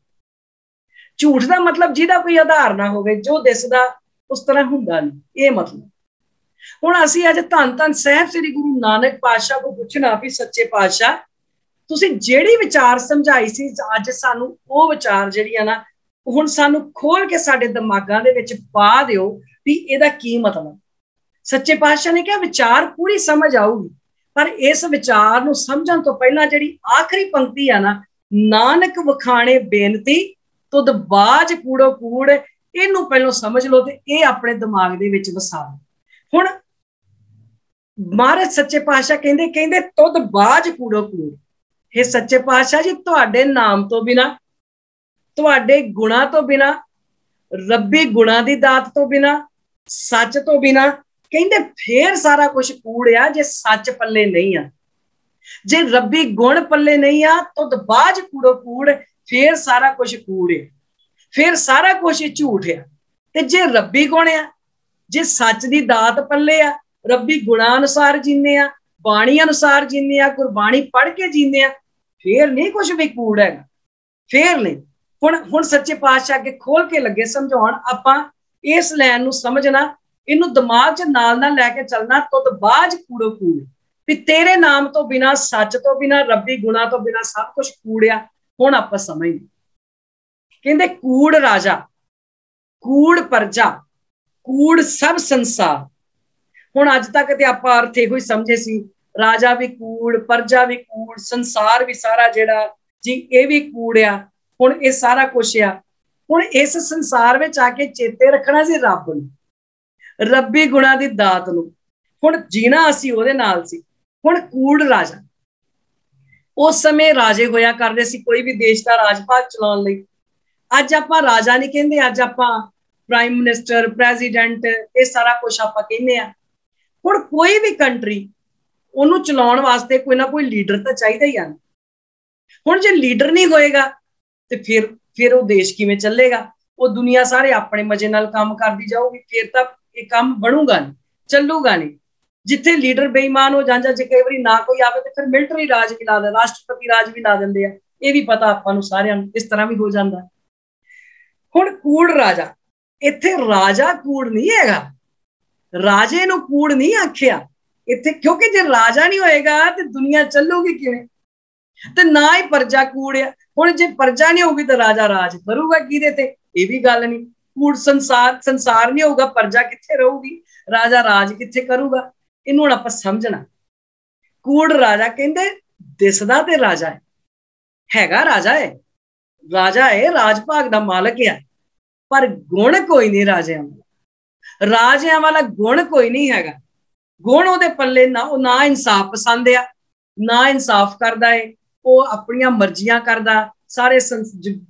ਝੂਠ ਦਾ ਮਤਲਬ ਜਿਹਦਾ ਕੋਈ ਆਧਾਰ ਨਾ ਹੋਵੇ, ਜੋ ਦਿਸਦਾ ਉਸ ਤਰ੍ਹਾਂ ਹੁੰਦਾ ਨਹੀਂ, ਇਹ ਮਤਲਬ। ਹੁਣ ਅਸੀਂ ਅੱਜ ਧੰਨ ਧੰਨ ਸਾਹਿਬ ਸ੍ਰੀ ਗੁਰੂ ਨਾਨਕ ਪਾਤਸ਼ਾਹ ਕੋਲ ਪੁੱਛਣਾ ਵੀ ਸੱਚੇ ਪਾਤਸ਼ਾਹ ਤੁਸੀਂ ਜਿਹੜੀ ਵਿਚਾਰ ਸਮਝਾਈ ਸੀ, ਅੱਜ ਸਾਨੂੰ ਉਹ ਵਿਚਾਰ ਜਿਹੜੀ ਆ ਨਾ, ਹੁਣ ਸਾਨੂੰ ਖੋਲ ਕੇ ਸਾਡੇ ਦਿਮਾਗਾਂ ਦੇ ਵਿੱਚ ਪਾ ਦਿਓ ਵੀ ਇਹਦਾ ਕੀ ਮਤਲਬ। ਸੱਚੇ ਪਾਤਸ਼ਾਹ ਨੇ ਕਿਹਾ ਵਿਚਾਰ ਪੂਰੀ ਸਮਝ ਆਊਗੀ, ਪਰ ਇਸ ਵਿਚਾਰ ਨੂੰ ਸਮਝਣ ਤੋਂ ਪਹਿਲਾਂ ਜਿਹੜੀ ਆਖਰੀ ਪੰਕਤੀ ਆ ਨਾ, ਨਾਨਕ ਵਖਾਣੇ ਬੇਨਤੀ ਤੁਧ ਬਾਜ ਕੂੜੋ ਕੂੜ, ਇਹਨੂੰ ਪਹਿਲਾਂ ਸਮਝ ਲਓ ਤੇ ਇਹ ਆਪਣੇ ਦਿਮਾਗ ਦੇ ਵਿੱਚ ਵਸਾ ਲਓ। ਹੁਣ ਮਹਾਰਾਜ ਸੱਚੇ ਪਾਤਸ਼ਾਹ ਕਹਿੰਦੇ ਤੁਧ ਬਾਜ ਕੂੜੋ ਕੂੜ, ਇਹ ਸੱਚੇ ਪਾਤਸ਼ਾਹ ਜੀ ਤੁਹਾਡੇ ਨਾਮ ਤੋਂ ਬਿਨਾ, ਤੁਹਾਡੇ ਗੁਣਾ ਤੋਂ ਬਿਨਾ, ਰੱਬੀ ਗੁਣਾ ਦੀ ਦਾਤ ਤੋਂ ਬਿਨਾ, ਸੱਚ ਤੋਂ ਬਿਨਾ, ਕਹਿੰਦੇ ਫੇਰ ਸਾਰਾ ਕੁਝ ਕੂੜ ਆ। ਜੇ ਸੱਚ ਪੱਲੇ ਨਹੀਂ ਆ, ਜੇ ਰੱਬੀ ਗੁਣ ਪੱਲੇ ਨਹੀਂ ਆ, ਤੁਧ ਬਾਜ ਕੂੜੋ ਕੂੜ, ਫੇਰ ਸਾਰਾ ਕੁਝ ਕੂੜ ਆ, ਫੇਰ ਸਾਰਾ ਕੁਝ ਝੂਠ ਆ। ਤੇ ਜੇ ਰੱਬੀ ਗੁਣ ਆ, ਜੇ ਸੱਚ ਦੀ ਦਾਤ ਪੱਲੇ ਆ, ਰੱਬੀ ਗੁਣਾ ਅਨੁਸਾਰ ਜੀਨੇ ਆ, ਬਾਣੀ ਅਨੁਸਾਰ ਜੀਨੇ ਆ, ਗੁਰਬਾਣੀ ਪੜ੍ਹ ਕੇ ਜੀਨੇ ਆ, ਫੇਰ ਨਹੀਂ ਕੁਝ ਵੀ ਕੂੜ ਹੈਗਾ, ਫੇਰ ਨਹੀਂ। ਹੁਣ ਸੱਚੇ ਪਾਤਸ਼ਾਹ ਅੱਗੇ ਖੋਲ ਕੇ ਲੱਗੇ ਸਮਝਾਉਣ। ਆਪਾਂ ਇਸ ਲਾਈਨ ਨੂੰ ਸਮਝਣਾ, ਇਹਨੂੰ ਦਿਮਾਗ 'ਚ ਨਾਲ ਨਾਲ ਲੈ ਕੇ ਚੱਲਣਾ। ਤੁਧ ਬਾਜ ਕੂੜੋ ਕੂੜ, ਵੀ ਤੇਰੇ ਨਾਮ ਤੋਂ ਬਿਨਾ, ਸੱਚ ਤੋਂ ਬਿਨਾ, ਰੱਬੀ ਗੁਣਾ ਤੋਂ ਬਿਨਾ ਸਭ ਕੁਝ ਕੂੜਿਆ। ਹੁਣ ਆਪਾਂ ਸਮਝਦੇ ਕਹਿੰਦੇ ਕੂੜ ਰਾਜਾ, कूड़ प्रजा, कूड़ सब संसार। हुण अज तक ते आपां अर्थ इहो ही समझे सी, राजा भी कूड़, प्रजा भी कूड़, संसार भी सारा जिहड़ा जी ये भी कूड़ आ। हुण ये सारा कुछ आ। हुण इस संसार विच आके चेते रखना सी रब नूं, रब्बी गुणां दी दात नूं। हुण जीना असीं उहदे नाल सी। हुण कूड़ राजा, उस समय राजे होया करदे सी कोई भी देश दा राज भाग चलाउण लई। अज आपां राजा नहीं कहंदे, अज आपां प्राइम मिनिस्टर, प्रेजिडेंट, ये सारा कुछ आपां कहने आ। हुण कोई भी कंट्री उहनूं चलाउण वास्ते कोई ना कोई लीडर तां चाहीदा ही आ। हुण जे लीडर नहीं होएगा ते फिर वो देश किवें चलेगा? वो दुनिया सारे अपने मजे नाल काम करदी जाऊगी, फिर तां ये काम बनूगा नहीं, चलूगा नहीं। जिथे लीडर बेईमान हो जांदा, जे कई बारी ना कोई आवे तो फिर मिलिटरी राज भी ला दे, राष्ट्रपति राज भी ला दिंदे आ। ये भी पता आपां नूं सारिआं नूं, इस तरह भी हो जांदा। हुण कूड़ राजा, इत्थे राजा कूड़ नहीं हैगा, राजे नूं कूड़ नहीं आखिया इत्थे, क्योंकि जे राजा नहीं होएगा तो दुनिया चलूगी किवें? ते ना ही प्रजा कूड़ आ। हुण जे प्रजा नहीं होगी तो राजा राज करूगा किहदे ते? ये भी गल नहीं। कूड़ संसार नहीं होगा, प्रजा कित्थे रहूगी, राजा राज कित्थे करूगा? इहनूं आपां समझना। कूड़ राजा कहंदे दिसदा ते राजा हैगा, राजा है, राजा है, राज भाग दा मालक है, पर गुण कोई नहीं राजियां वाला। राजियां वाला गुण कोई नहीं हैगा। गुण उहदे पल्ले ना इंसाफ पसंद आ, ना इंसाफ करदा है, वो अपनियां मर्जियां करदा, सारे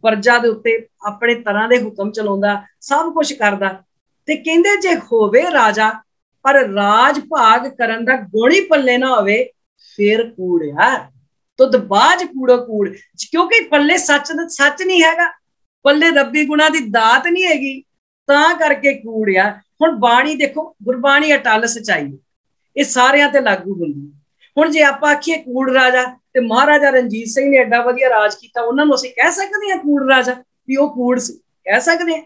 प्रजा दे उत्ते अपने तरह दे हुक्म चलाउंदा, सब कुछ करदा। ते कहंदे जे होवे राजा पर राज भाग करन दा गुण ही पल्ले ना होवे, फिर कूड़ आ। तो दबाज कूड़ो कूड़, क्योंकि पल्ले सच नहीं हैगा, पल्ले रब्बी गुणा दी दात नहीं हैगी, तां करके कूड़ आ। हुण बाणी देखो, गुरबाणी अटल सच्चाई, ये सारियां ते लागू हुंदी। हुण जे आपां आखीए कूड़ राजा, ते महाराजा रणजीत सिंह ने एडा वधिया राज कीता, उन्हां नूं असीं कह सकदे हां कूड़ राजा, भी वो कूड़ सी, कह सकदे हां।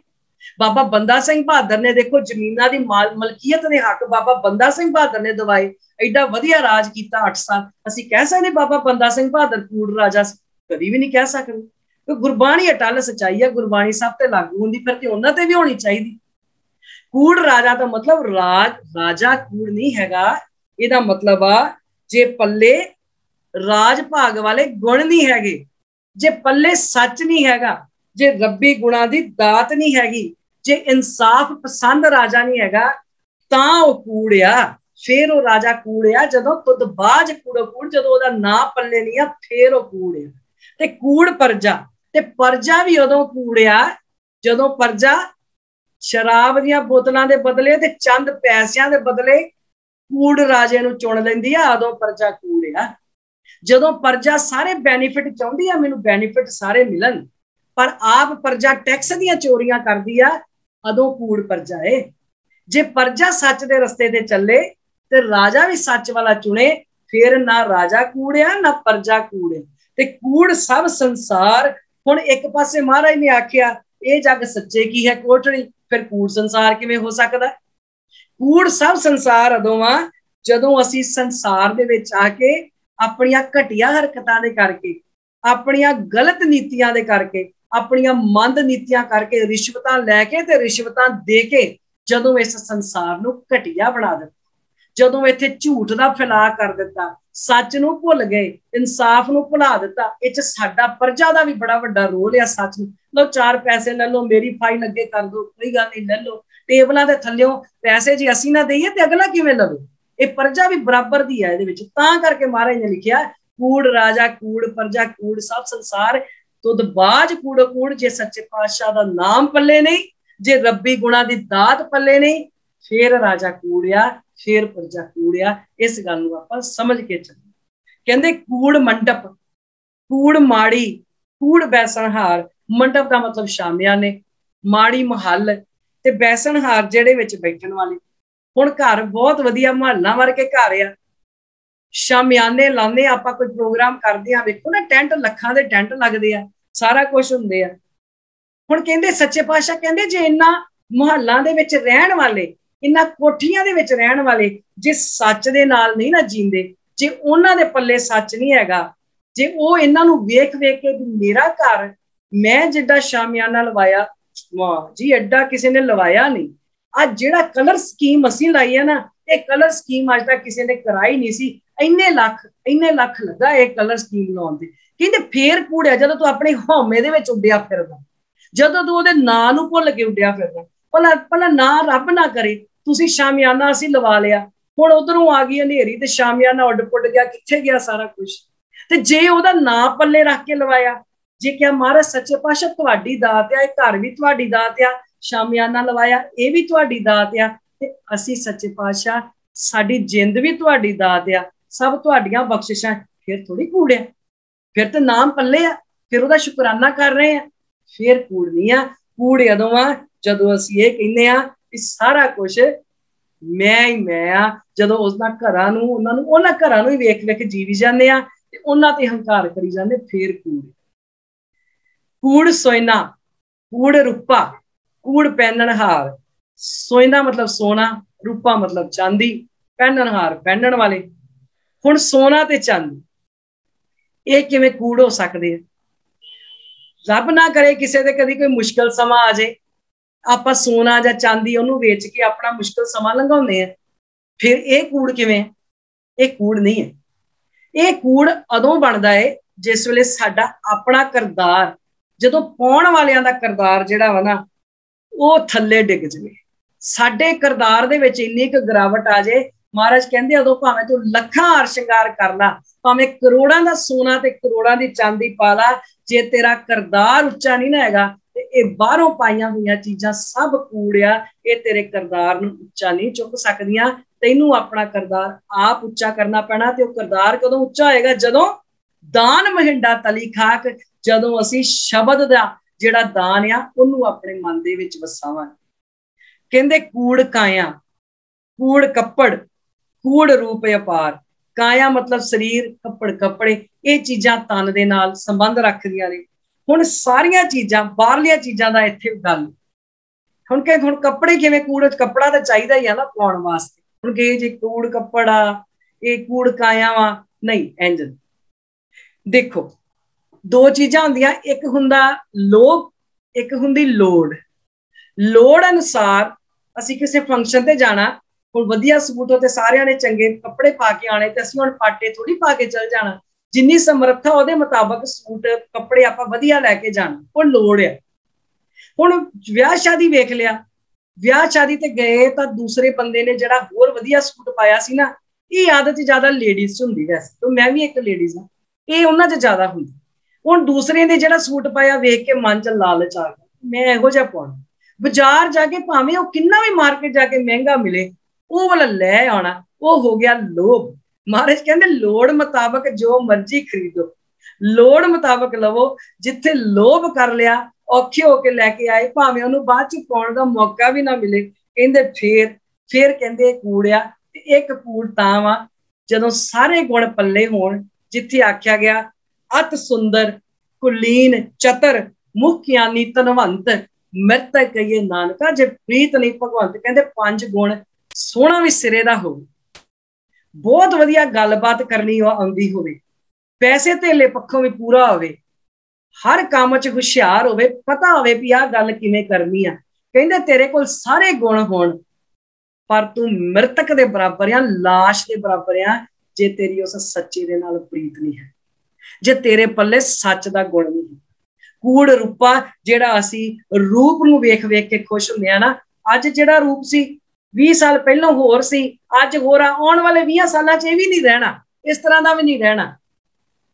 बाबा बंदा सिंह बहादुर ने देखो जमीनां दी मलकीयत दे हक बाबा बंदा सिंह बहादुर ने दवाए, एडा वधिया राज कीता 8 साल। असीं कह सकदे बाबा बंदा सिंह बहादुर कूड़ राजा सी? कदी भी नहीं कह सकदे। तो गुरबाणी अटल सच्चाई है, गुरबाणी सब ते लागू हुंदी, फिर ते उन्हां ते भी होनी चाहिदी। कूड़ राजा दा मतलब राजा कूड़ नहीं हैगा, इहदा मतलब आ जे पल्ले राज भाग वाले गुण नहीं हैगे, जे पल्ले सच नहीं हैगा, जे रब्बी गुणा दी दात नहीं हैगी, जे इंसाफ पसंद राजा नहीं हैगा, तां वो कूड़ आ। फिर वो राजा कूड़ आ जदों तुदबाज कूड़ो कूड़, जदों ओहदा नां पल्ले नहीं आ, फिर वो कूड़ आ। ते कूड़ प्रजा, ते प्रजा भी उदों कूड़ आ जदों प्रजा शराब दियां बोतलां दे बदले ते चंद पैसिਆਂ दे बदले कूड़ राजे नूं चुन लैंदी आ, उदों प्रजा कूड़ आ। जदों प्रजा सारे बेनीफिट चाहुंदी आ, मैनूं बेनीफिट सारे मिलन, पर आप प्रजा टैक्स दियां चोरियां करदी आ, उदों कूड़ प्रजा है। जे प्रजा सच दे रस्ते ते चले ते राजा भी सच वाला चुने, फिर ना राजा कूड़ आ ना प्रजा कूड़ आ। ते कूड़ सब संसार। हुण एक पासे महाराज ने आख्या ये जग सच्चे की है कोठड़ी, फिर कूड़ संसार किवें हो सकदा? कूड़ सब संसार उदों आ जदों असीं संसार दे विच आके अपनियां घटिया हरकतां दे करके, अपनियां गलत नीतियां दे करके, अपनियां मंद नीतियां करके, रिश्वतां लैके ते रिश्वतां दे के जदों इस संसार नूं घटिया बना दित्ता, जदों इत्थे झूठ दा फैलाव कर दित्ता, सच नूं भुल गए, इंसाफ नूं भुला दित्ता। इह च साडा प्रजा दा भी बड़ा वड्डा रोल आ। सच लो 4 पैसे ले लो, मेरी फाइल अगे कर दो, कोई गल नहीं, ले लो। टेबलां दे थल्लेओं पैसे जे असीं ना देईए ते अगला किवें लवे? ਇਹ प्रजा भी बराबर दी है, तां करके महाराज ने लिखिया कूड़ राजा कूड़ प्रजा कूड़ सब संसार, तुदबाज कूड़ो कूड़। जे सच्चे पातशाह दा नाम पल्ले नहीं, जे रब्बी गुणा दी दात पल्ले नहीं, फिर राजा कूड़ आ, फिर प्रजा कूड़ आ। इस गल नूं आपां समझ के चलना। कहंदे कूड़ मंडप, कूड़ माड़ी, कूड़ बैसणहार। मंडप दा मतलब शामियाने, माड़ी महल ते बैसणहार जेड़े विच बैठण वाले। हुण घर बहुत वधिया महल्ला वर्गे घर आ, शामियाने लाने आपां कोई प्रोग्राम करदे आ, वेखो ना टेंट लखां दे टेंट लगदे आ, सारा कुछ हुंदे आ। हुण कहंदे सच्चे पातशाह कहंदे जे इन्हां महल्लां दे विच रहण वाले, इन्हां कोठियां दे विच रहण वाले जे सच दे नाल नहीं ना जींदे, जे उन्हां दे पल्ले सच नहीं हैगा, जे वो इन्हां नूं वेख वेख के मेरा घर मैं जिद्दां शामियाना लवाया वाह जी एडा किसी ने लवाया नहीं। आज जेड़ा कलर स्कीम असी लाई है ना, ये कलर स्कीम अज तक किसी ने कराई नहीं सी। इन्ने लख लगा ये कलर स्कीम लाउण ते। कहंदे फेर कूड़िया जदों तू अपने हौमे दे विच उड्डिया फिरदा, जदों तू उहदे नां नूं भुल के उड्डिया फिरदा, भला भला ना रब ना करे तुसी शामियाना असी लवा लिया, हुण उधरों आ गई हनेरी ते शामियाना उड पुड गया, कित्थे गया सारा कुछ। ते जे ओहदा नां पल्ले रख के लवाया, जे क्या महाराज सच्चे पातशाह तुहाडी दात आ, घर भी तुहाडी दात आ, शामियाना लवाया ये भी तुहाडी दात आ, ते असी सच्चे पातशाह साडी जिंद भी तुहाडी दात आ, सब तुहाडियां बख्शिशां। फिर थोड़ी कूड़ है, फिर तो नाम पल्ले आ, फिर ओहदा शुकराना कर रहे हैं। फिर कूड़ नहीं आ, कूड़ उदों आ जदों असी ये कहने आ कि सारा कुछ मैं ही मैं आ, जदों उसना घरां नूं उन्हां घरां नूं ही वेख वेख जीवी जांदे आ ते उन्हां ते हंकार करी जांदे। फिर कूड़ कूड़ सोयना, कूड़ रूपा, कूड़ पहननहार। सोयना मतलब सोना, रूपा मतलब चांदी, पहननहार पहनण वाले। हुण सोना ते चांदी ये किवें कूड़ हो सकदे आ? रब ना करे किसी दे कदी कोई मुश्किल समा आ जाए, आपां सोना जां चांदी उहनूं वेच के अपना मुश्किल समा लंघाउंदे आ, फिर ये कूड़ किवें? ये कूड़ नहीं है। ये कूड़ अदों बनदा है जिस वेले साडा अपना करदार, जदों पाउण वालियां दा करदार जिहड़ा वा ना वो थल्ले डिग जाए, साडे करदार दे विच इन्नी क गिरावट आ जाए। महाराज कहंदे अदों भावें तू लखां हार शिंगार कर ला, भावें करोड़ां दा सोना ते करोड़ां दी चांदी पा ला, जे तेरा करदार उच्चा नहीं ना हैगा ते ये बाहरों पाईयां होईयां चीजां सब कूड़ आ, ये तेरे करदार नूं उच्चा नहीं चुक सकदियां। तैनूं अपना करदार आप उच्चा करना पैना। ते करदार कदों उच्चा होएगा? जदों दान महिंडा तली खाक, जदों असी शब्द दा जिहड़ा दान आ उहनूं अपने मन दे विच वसावांगे। कहंदे कूड़ काया, कूड़ कपड़, कूड़ रूप अपार। काया मतलब शरीर, कपड़ कपड़े, ये चीजां तन दे नाल संबंध रखदियां ने। हुण सारियां चीजां बाहरलियां चीजां दा इत्थे गल, हुण कि हुण कपड़े किवें कूड़? कपड़ा तो चाहिदा ही आ ना पाउण वास्ते। हुण कि जे कूड़ कपड़ा ये कूड़ काया वा नहीं, इंज देखो दो चीजां हुंदियां, एक हुंदा लोभ, एक हुंदी लोड़। लोड़ अनुसार असी किसी फंक्शन ते जाना, हुण वधिया सूट होते सारियां ने चंगे कपड़े पा के आने ते असी हुण पाटे थोड़ी पा के चल जाना, जिन्नी समर्था उहदे मुताबक सूट कपड़े आपां वधिया लैके जाना, हुण लोड़ है। हुण विआह शादी वेख लिया, विआह शादी ते गए तां दूसरे बंदे ने जिहड़ा होर वधिया सूट पाया सी ना, ये आदत ज्यादा लेडीज हुंदी, वैसे तो मैं भी एक लेडीज हां, ये उन्हां च ज्यादा हुंदी। हुण दूसरे ने जिहड़ा सूट पाया वेख के मन च लालच आ गया, मैं इहो जिहा पाउणा। बाजार जाके भावें वो किन्ना भी मार्केट जाके महंगा मिले, वो वाला लै आना, वो हो गया लोभ। महाराज कहंदे लोड़ मुताबक जो मर्जी खरीदो, लोड़ मुताबक लवो। जिथे लोभ कर लिया, औखे होके लैके आए, भावें उहनूं बाद च पाउण दा मौका भी ना मिले, कहंदे फिर कहंदे कूड़िया। एक कूड़ तां वा जदों सारे गुण पल्ले होण, जिथे आख्या गया अत सुंदर कुलीन चतर मुख ज्ञानी धनवंत मृतक कहिए नानका जे प्रीत नहीं भगवंत। कहंदे पंज गुण सोहना भी सिरे दा हो, बहुत वधिया गलबात करनी आउंदी होवे, पैसे धेले पक्षों भी पूरा होवे, हर काम च हुशियार होवे, पता होवे भी आ गल किवें करनी आ। कहंदे तेरे कोल सारे गुण होण पर तू मृतक दे बराबर आ, लाश दे बराबर आ, जे तेरी उस सच्चे दे नाल प्रीत नहीं है, जे तेरे पल्ले सच दा गुण नहीं है। कूड़ रूपा जिहड़ा असी रूप नूं वेख वेख के खुश हुंदे आ ना, अज जिहड़ा रूप सी 20 साल पहलों होर सी, अज होर आ, आउण वाले 20 सालां च भी नहीं रहना, इस तरह का भी नहीं रहना।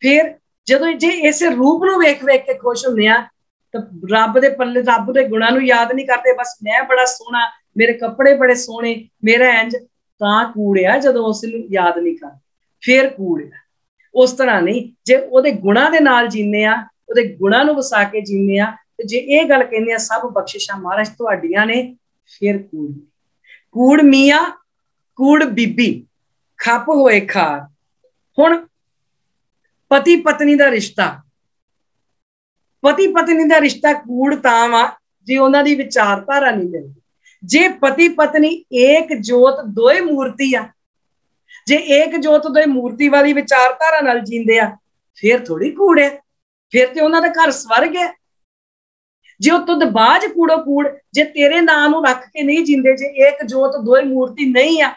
फिर जदों जे इस रूप नूं वेख वेख के खुश हुंदे आ तो रब दे पल्ले रब दे गुणां नूं याद नहीं करते, बस मैं बड़ा सोहना, मेरे कपड़े बड़े सोहने, मेरा इंज, तां कूड़ आ जदों उस नूं याद नहीं करते, फिर कूड़ आ। उस तरह नहीं, जे उहदे गुणां दे नाल जीने आ, उहदे गुणां नूं वसा के जीने आ, ते जे ये गल कहने आ सब बख्शिशां महाराज तुहाडियां ने, फिर कूड़। कूड़ मियाँ कूड़ बीबी खप होए खार। हुण पति पत्नी का रिश्ता, पति पत्नी का रिश्ता कूड़ तां वा जे उन्हां दी विचारधारा नहीं मिलदी। जे पति पत्नी एक जोत दोए मूर्ति आ, जे एक जोत दोए मूर्ति वाली विचारधारा नाल जींदे आ, फिर थोड़ी कूड़ है, फिर ते उन्हां दा घर स्वर्ग है। जे तुद बाज कूड़ो कूड़, जे तेरे नाम नूं रख के नहीं जींदे, जे एक जोत दोए मूर्ति नहीं आ,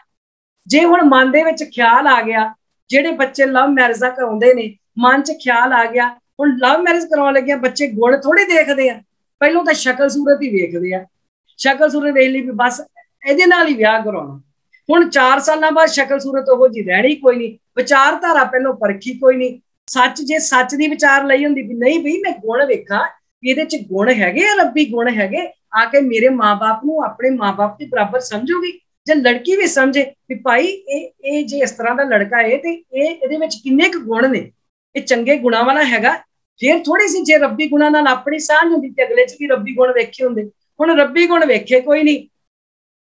जे हुण मन दे विच ख्याल आ गया, जेडे बच्चे लव मैरिजां कराउंदे ने, मन च ख्याल आ गया, हुण लव मैरिज कराउण लगे बच्चे गुण थोड़े देखदे आ, पहलों तां शक्ल सूरत ही वेखदे आ, शक्ल सूरत वेख लई भी बस इहदे नाल ही विआह कराउणा। हुण 4 सालां बाद शक्ल सूरत ओहो जी रहणी कोई नहीं, विचारधारा पहलों परखी कोई नहीं, सच जे सच दी विचार लई हुंदी भी नहीं बई मैं गुण वेखां ਇਹਦੇ ਚ गुण हैगे, रब्बी गुण हैगे, आके मेरे माँ बाप नूं अपने माँ बाप के बराबर समझोगी। जे लड़की भी समझे भी भाई ये जे इस तरह का लड़का है ते ਇਹਦੇ ਵਿੱਚ किन्ने क गुण ने, ये चंगे गुणा वाला हैगा, फिर थोड़ी सी जे रब्बी गुणा नाल अपनी साझ हुंदी ते अगले च भी रब्बी गुण वेखे हुंदे। हुण रब्बी गुण वेखे कोई नहीं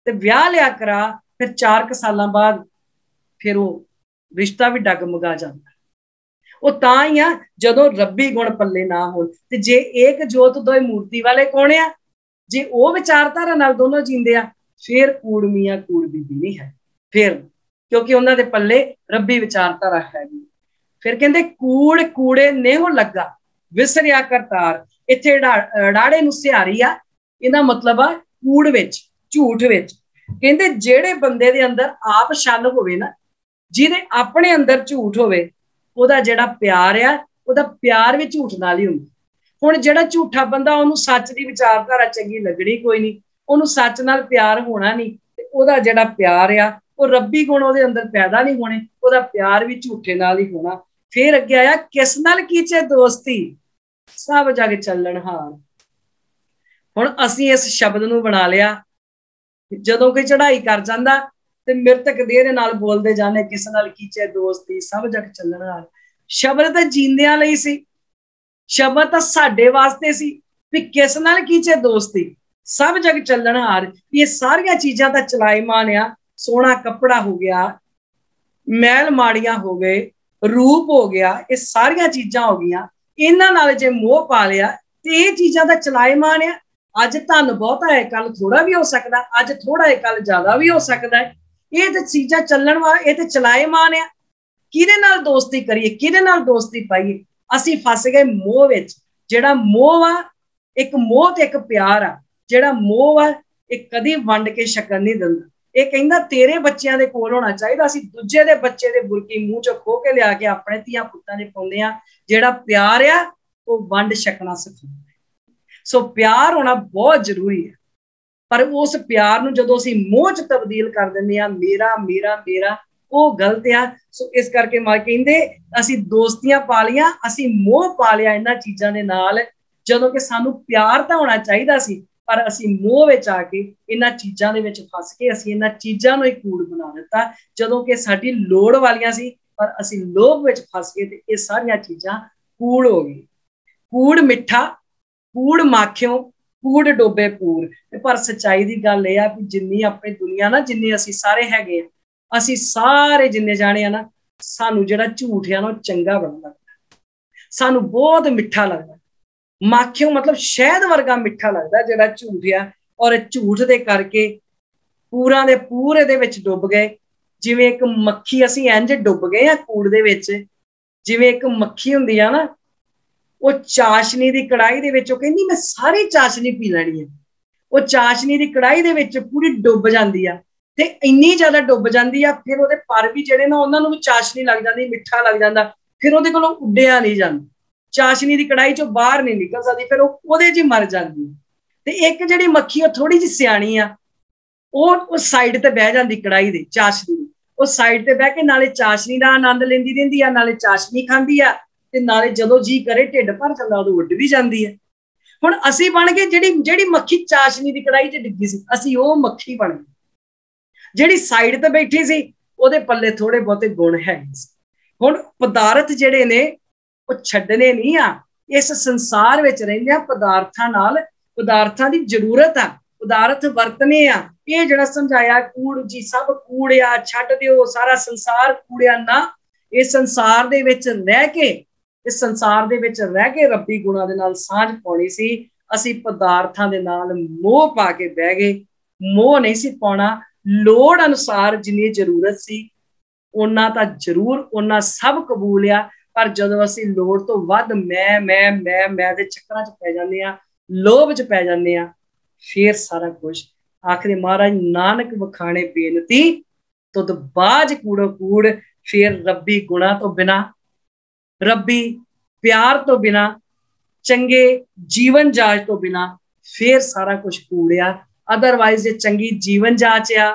ते विआह लिया करा, फिर 4 सालां बाद फिर वो रिश्ता भी डगमगा जाता। वो तां ही आ जदों रब्बी गुण पल्ले ना होण ते जे एक जोत दोए मूर्ति वाले कौन आ, जे वो विचारधारा नाल दोनों जींदे आ, फिर कूड़ मियां कूड़ बीबी नहीं है, फिर क्योंकि उन्हां दे पल्ले रब्बी विचारधारा है। फिर कहंदे कूड़ कूड़े नेहो लगा विसरिया करतार, इत्थे डाड़े नूं सिहारी आ, इहदा मतलब आ कूड़ विच झूठ विच। कहंदे जेड़े बंदे दे अंदर आप छल होवे ना, जिहदे अपने अंदर झूठ होवे, ਉਹਦਾ ਜਿਹੜਾ ਪਿਆਰ ਆ ਉਹਦਾ ਪਿਆਰ ਵੀ ਝੂਠ ਨਾਲ ਹੀ ਹੁੰਦਾ। ਹੁਣ ਜਿਹੜਾ ਝੂਠਾ ਬੰਦਾ ਉਹਨੂੰ ਸੱਚ ਦੀ ਵਿਚਾਰਧਾਰਾ ਚੰਗੀ ਲੱਗਣੀ ਕੋਈ ਨਹੀਂ, ਉਹਨੂੰ ਸੱਚ ਨਾਲ ਪਿਆਰ ਹੋਣਾ ਨਹੀਂ, ਤੇ ਉਹਦਾ ਜਿਹੜਾ ਪਿਆਰ ਆ ਉਹ ਰੱਬੀ ਗੁਣ ਉਹਦੇ ਅੰਦਰ ਪੈਦਾ ਨਹੀਂ ਹੋਣੇ, ਉਹਦਾ ਪਿਆਰ ਵੀ ਝੂਠੇ ਨਾਲ ਹੀ ਹੋਣਾ। ਫਿਰ ਅੱਗੇ ਆਇਆ ਕਿਸ ਨਾਲ ਕੀਚੇ ਦੋਸਤੀ ਸਭ ਜਗ ਚੱਲਣ ਹਾਰ। ਹੁਣ ਅਸੀਂ ਇਸ ਸ਼ਬਦ ਨੂੰ ਬਣਾ ਲਿਆ, ਜਦੋਂ ਕੋਈ ਚੜ੍ਹਾਈ ਕਰ ਜਾਂਦਾ ਤੇ ਮ੍ਰਿਤਕ ਦੇਹ ਦੇ ਨਾਲ ਬੋਲਦੇ ਜਾਣੇ ਕਿਸ ਨਾਲ ਕੀਚੇ ਦੋਸਤੀ ਸਭ ਜਗ ਚੱਲਣ ਹਾਰ। ਸ਼ਬਦ ਤਾਂ ਜੀਂਦਿਆਂ ਲਈ ਸੀ, ਸ਼ਬਦ ਤਾਂ ਸਾਡੇ ਵਾਸਤੇ ਸੀ ਵੀ ਕਿਸ ਨਾਲ ਕੀਚੇ ਦੋਸਤੀ ਸਭ ਜਗ ਚੱਲਣ ਹਾਰ। ਇਹ ਸਾਰੀਆਂ ਚੀਜ਼ਾਂ ਤਾਂ ਚਲਾਈਮਾਨ ਆ, ਸੋਹਣਾ ਕੱਪੜਾ ਹੋ ਗਿਆ, ਮਹਿਲ ਮਾੜੀਆਂ ਹੋ ਗਏ, ਰੂਪ ਹੋ ਗਿਆ, ਇਹ ਸਾਰੀਆਂ ਚੀਜ਼ਾਂ ਹੋ ਗਈਆਂ, ਇਹਨਾਂ ਨਾਲ ਜੇ ਮੋਹ ਪਾ ਲਿਆ ਤੇ ਇਹ ਚੀਜ਼ਾਂ ਦਾ ਚਲਾਈਮਾਨ ਆ। ਅੱਜ ਧਨ ਬਹੁਤਾ ਹੈ, ਕੱਲ ਥੋੜਾ ਵੀ ਹੋ ਸਕਦਾ, ਅੱਜ ਥੋੜਾ ਹੈ ਕੱਲ ਜ਼ਿਆਦਾ ਵੀ ਹੋ ਸਕਦਾ ਹੈ। ਇਹ ਤੇ ਚੀਜ਼ਾਂ ਚੱਲਣ ਵਾਲਾ, ਇਹ ਤੇ ਚਲਾਏਮਾਨ ਆ। ਕਿਹਦੇ ਨਾਲ ਦੋਸਤੀ ਕਰੀਏ, ਕਿਹਦੇ ਨਾਲ ਦੋਸਤੀ ਪਾਈਏ? ਅਸੀਂ ਫਸ ਗਏ ਮੋਹ ਵਿੱਚ। ਜਿਹੜਾ ਮੋਹ ਆ ਇੱਕ ਮੋਹ ਤੇ ਇੱਕ ਪਿਆਰ ਆ, ਜਿਹੜਾ ਮੋਹ ਆ ਇਹ ਕਦੀ ਵੰਡ ਕੇ ਸ਼ਕਲ ਨਹੀਂ ਦਿੰਦਾ। ਇਹ ਕਹਿੰਦਾ ਤੇਰੇ ਬੱਚਿਆਂ ਦੇ ਕੋਲ ਹੋਣਾ ਚਾਹੀਦਾ, ਅਸੀਂ ਦੂਜੇ ਦੇ ਬੱਚੇ ਦੇ ਬੁਰਕੀ ਮੂੰਹ ਚੋਂ ਖੋਹ ਕੇ ਲਿਆ ਕੇ ਆਪਣੇ ਧੀਆਂ ਪੁੱਤਾਂ ਦੇ ਪਾਉਂਦੇ ਆ। ਜਿਹੜਾ ਪਿਆਰ ਆ ਉਹ ਵੰਡ ਛਕਣਾ ਸਿਖਾਉਂਦਾ। ਸੋ ਪਿਆਰ ਹੋਣਾ ਬਹੁਤ ਜ਼ਰੂਰੀ ਹੈ, ਪਰ ਉਸ ਪਿਆਰ ਨੂੰ ਜਦੋਂ ਅਸੀਂ ਮੋਹ ਚ ਤਬਦੀਲ ਕਰ ਦਿੰਦੇ ਆ, ਮੇਰਾ ਮੇਰਾ ਮੇਰਾ, ਉਹ ਗਲਤ ਆ। ਸੋ ਇਸ ਕਰਕੇ ਮਾਂ ਕਹਿੰਦੇ ਅਸੀਂ ਦੋਸਤੀਆਂ ਪਾ ਲੀਆਂ, ਅਸੀਂ ਮੋਹ ਪਾ ਲਿਆ ਇਹਨਾਂ ਚੀਜ਼ਾਂ ਦੇ ਨਾਲ, ਜਦੋਂ ਕਿ ਸਾਨੂੰ ਪਿਆਰ ਤਾਂ ਹੋਣਾ ਚਾਹੀਦਾ ਸੀ, ਪਰ ਅਸੀਂ ਮੋਹ ਵਿੱਚ ਆ ਕੇ ਇਹਨਾਂ ਚੀਜ਼ਾਂ ਦੇ ਵਿੱਚ ਫਸ ਕੇ ਅਸੀਂ ਇਹਨਾਂ ਚੀਜ਼ਾਂ ਨੂੰ ਹੀ ਕੂੜ ਬਣਾ ਦਿੱਤਾ, ਜਦੋਂ ਕਿ ਸਾਡੀ ਲੋੜ ਵਾਲੀਆਂ ਸੀ, ਪਰ ਅਸੀਂ ਲੋਭ ਵਿੱਚ ਫਸ ਗਏ ਤੇ ਇਹ ਸਾਰੀਆਂ ਚੀਜ਼ਾਂ ਕੂੜ ਹੋ ਗਈ। ਕੂੜ ਮਿੱਠਾ, ਕੂੜ ਮਾਖਿਓ, ਕੂੜ ਡੋਬੇ ਪੂਰ। ਪਰ ਸੱਚਾਈ ਦੀ ਗੱਲ ਇਹ ਆ ਵੀ ਜਿੰਨੀ ਆਪਣੀ ਦੁਨੀਆ ਨਾ, ਜਿੰਨੇ ਅਸੀਂ ਸਾਰੇ ਹੈਗੇ ਆ, ਅਸੀਂ ਸਾਰੇ ਜਿੰਨੇ ਜਾਣੇ ਆ ਨਾ, ਸਾਨੂੰ ਜਿਹੜਾ ਝੂਠ ਆ ਨਾ ਉਹ ਚੰਗਾ ਬੜਾ ਲੱਗਦਾ, ਸਾਨੂੰ ਬਹੁਤ ਮਿੱਠਾ ਲੱਗਦਾ। ਮਾਖਿਓ ਮਤਲਬ ਸ਼ਹਿਦ ਵਰਗਾ ਮਿੱਠਾ ਲੱਗਦਾ ਜਿਹੜਾ ਝੂਠ ਆ, ਔਰ ਝੂਠ ਦੇ ਕਰਕੇ ਪੂਰਾਂ ਦੇ ਪੂਰੇ ਦੇ ਵਿੱਚ ਡੁੱਬ ਗਏ। ਜਿਵੇਂ ਇੱਕ ਮੱਖੀ ਅਸੀਂ ਇੰਜ ਡੁੱਬ ਗਏ ਆ ਕੂੜ ਦੇ ਵਿੱਚ, ਜਿਵੇਂ ਇੱਕ ਮੱਖੀ ਹੁੰਦੀ ਆ ਨਾ, ਉਹ ਚਾਸ਼ਨੀ ਦੀ ਕੜਾਈ ਦੇ ਵਿੱਚ ਉਹ ਕਹਿੰਦੀ ਮੈਂ ਸਾਰੀ ਚਾਸ਼ਨੀ ਪੀ ਲੈਣੀ ਹੈ। ਉਹ ਚਾਸ਼ਨੀ ਦੀ ਕੜਾਈ ਦੇ ਵਿੱਚ ਪੂਰੀ ਡੁੱਬ ਜਾਂਦੀ ਆ, ਤੇ ਇੰਨੀ ਜ਼ਿਆਦਾ ਡੁੱਬ ਜਾਂਦੀ ਆ, ਫਿਰ ਉਹਦੇ ਪਰ ਵੀ ਜਿਹੜੇ ਨਾ ਉਹਨਾਂ ਨੂੰ ਵੀ ਚਾਸ਼ਨੀ ਲੱਗ ਜਾਂਦੀ, ਮਿੱਠਾ ਲੱਗ ਜਾਂਦਾ, ਫਿਰ ਉਹਦੇ ਕੋਲੋਂ ਉੱਡਿਆ ਨਹੀਂ ਜਾਂਦਾ, ਚਾਸ਼ਨੀ ਦੀ ਕੜਾਈ ਚੋਂ ਬਾਹਰ ਨਹੀਂ ਨਿਕਲ ਸਕਦੀ, ਫਿਰ ਉਹ ਉਹਦੇ 'ਚ ਹੀ ਮਰ ਜਾਂਦੀ। ਤੇ ਇੱਕ ਜਿਹੜੀ ਮੱਖੀ ਉਹ ਥੋੜੀ ਜਿਹੀ ਸਿਆਣੀ ਆ, ਉਹ ਸਾਈਡ ਤੇ ਬਹਿ ਜਾਂਦੀ ਕੜਾਈ ਦੇ, ਚਾਸ਼ਨੀ ਦੀ, ਉਹ ਸਾਈਡ ਤੇ ਬਹਿ ਕੇ ਨਾਲੇ ਚਾਸ਼ਨੀ ਦਾ ਆਨੰਦ ਲੈਂਦੀ ਰਹਿੰਦੀ ਆ, ਨਾਲੇ ਚਾਸ਼ਨੀ ਖਾਂਦੀ ਆ, ਤੇ ਨਾਲੇ ਜਦੋਂ ਜੀ ਕਰੇ ਢਿੱਡ ਭਰ ਜਾਂਦਾ ਉਦੋਂ ਉੱਡ ਵੀ ਜਾਂਦੀ ਹੈ। ਹੁਣ ਅਸੀਂ ਬਣ ਗਏ ਜਿਹੜੀ ਮੱਖੀ ਚਾਸ਼ਨੀ ਦੀ ਕੜਾਈ 'ਚ ਡਿੱਗੀ ਸੀ, ਅਸੀਂ ਉਹ ਮੱਖੀ ਬਣ ਗਏ। ਜਿਹੜੀ ਸਾਈਡ ਤੇ ਬੈਠੀ ਸੀ ਉਹਦੇ ਪੱਲੇ ਥੋੜੇ ਬਹੁਤੇ ਗੁਣ ਹੈਗੇ ਸੀ। ਹੁਣ ਪਦਾਰਥ ਜਿਹੜੇ ਨੇ ਉਹ ਛੱਡਣੇ ਨਹੀਂ ਆ, ਇਸ ਸੰਸਾਰ ਵਿੱਚ ਰਹਿੰਦੇ ਆ ਪਦਾਰਥਾਂ ਨਾਲ, ਪਦਾਰਥਾਂ ਦੀ ਜ਼ਰੂਰਤ ਆ, ਪਦਾਰਥ ਵਰਤਨੇ ਆ। ਇਹ ਜਿਹੜਾ ਸਮਝਾਇਆ ਕੂੜ ਜੀ ਸਭ ਕੂੜਿਆ, ਛੱਡ ਦਿਓ ਸਾਰਾ ਸੰਸਾਰ ਕੂੜਿਆ ਨਾ, ਇਸ ਸੰਸਾਰ ਦੇ ਵਿੱਚ ਰਹਿ ਕੇ, ਇਸ ਸੰਸਾਰ ਦੇ ਵਿੱਚ ਰਹਿ ਕੇ ਰੱਬੀ ਗੁਣਾਂ ਦੇ ਨਾਲ ਸਾਂਝ ਪਾਉਣੀ ਸੀ। ਅਸੀਂ ਪਦਾਰਥਾਂ ਦੇ ਨਾਲ ਮੋਹ ਪਾ ਕੇ ਬਹਿ ਗਏ। ਮੋਹ ਨਹੀਂ ਸੀ ਪਾਉਣਾ, ਲੋੜ ਅਨੁਸਾਰ ਜਿੰਨੀ ਜ਼ਰੂਰਤ ਸੀ ਉਹਨਾਂ ਤਾਂ ਜ਼ਰੂਰ, ਉਹਨਾਂ ਸਭ ਕਬੂਲ ਆ, ਪਰ ਜਦੋਂ ਅਸੀਂ ਲੋੜ ਤੋਂ ਵੱਧ ਮੈਂ ਦੇ ਚੱਕਰਾਂ 'ਚ ਪੈ ਜਾਂਦੇ ਆ, ਲੋਭ 'ਚ ਪੈ ਜਾਂਦੇ ਆ, ਫਿਰ ਸਾਰਾ ਕੁਝ। ਆਖਰੇ ਮਹਾਰਾਜ ਨਾਨਕ ਵਖਾਣੇ ਬੇਨਤੀ ਤੁਧ ਬਾਝ ਕੂੜੋ ਕੂੜ, ਫਿਰ ਰੱਬੀ ਗੁਣਾ ਤੋਂ ਬਿਨਾ, ਰੱਬੀ ਪਿਆਰ ਤੋਂ ਬਿਨਾ, ਚੰਗੇ ਜੀਵਨ ਜਾਚ ਤੋਂ ਬਿਨਾ ਫਿਰ ਸਾਰਾ ਕੁਝ ਕੂੜਿਆ। ਅਦਰਵਾਈਜ਼ ਜੇ ਚੰਗੀ ਜੀਵਨ ਜਾਚ ਆ,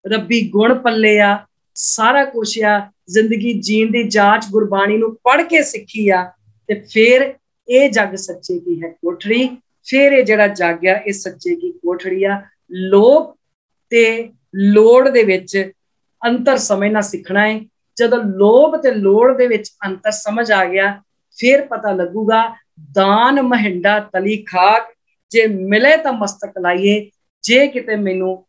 ਰੱਬੀ ਗੁਣ ਪੱਲੇ ਆ, ਸਾਰਾ ਕੁਛ ਆ, ਜ਼ਿੰਦਗੀ ਜੀਣ ਦੀ ਜਾਚ ਗੁਰਬਾਣੀ ਨੂੰ ਪੜ੍ਹ ਕੇ ਸਿੱਖੀ ਆ, ਤੇ ਫਿਰ ਇਹ ਜੱਗ ਸੱਚੇ ਕੀ ਹੈ ਕੋਠੜੀ। ਫਿਰ ਇਹ ਜਿਹੜਾ ਜੱਗ ਆ ਇਹ ਸੱਚੇ ਕੀ ਕੋਠੜੀ ਆ। ਲੋਭ ਤੇ ਲੋੜ ਦੇ ਵਿੱਚ ਅੰਤਰ ਸਮਝਣਾ ਸਿੱਖਣਾ ਹੈ। ਜਦੋਂ ਲੋਭ ਤੇ ਲੋੜ ਦੇ ਵਿੱਚ ਅੰਤਰ ਸਮਝ ਆ ਗਿਆ, ਫਿਰ ਪਤਾ ਲੱਗੂਗਾ ਦਾਨ ਮਹਿੰਡਾ ਤਲੀ ਖਾਕ, ਜੇ ਮਿਲੇ ਤਾਂ ਮਸਤਕ ਲਾਈਏ। ਜੇ ਕਿਤੇ ਮੈਨੂੰ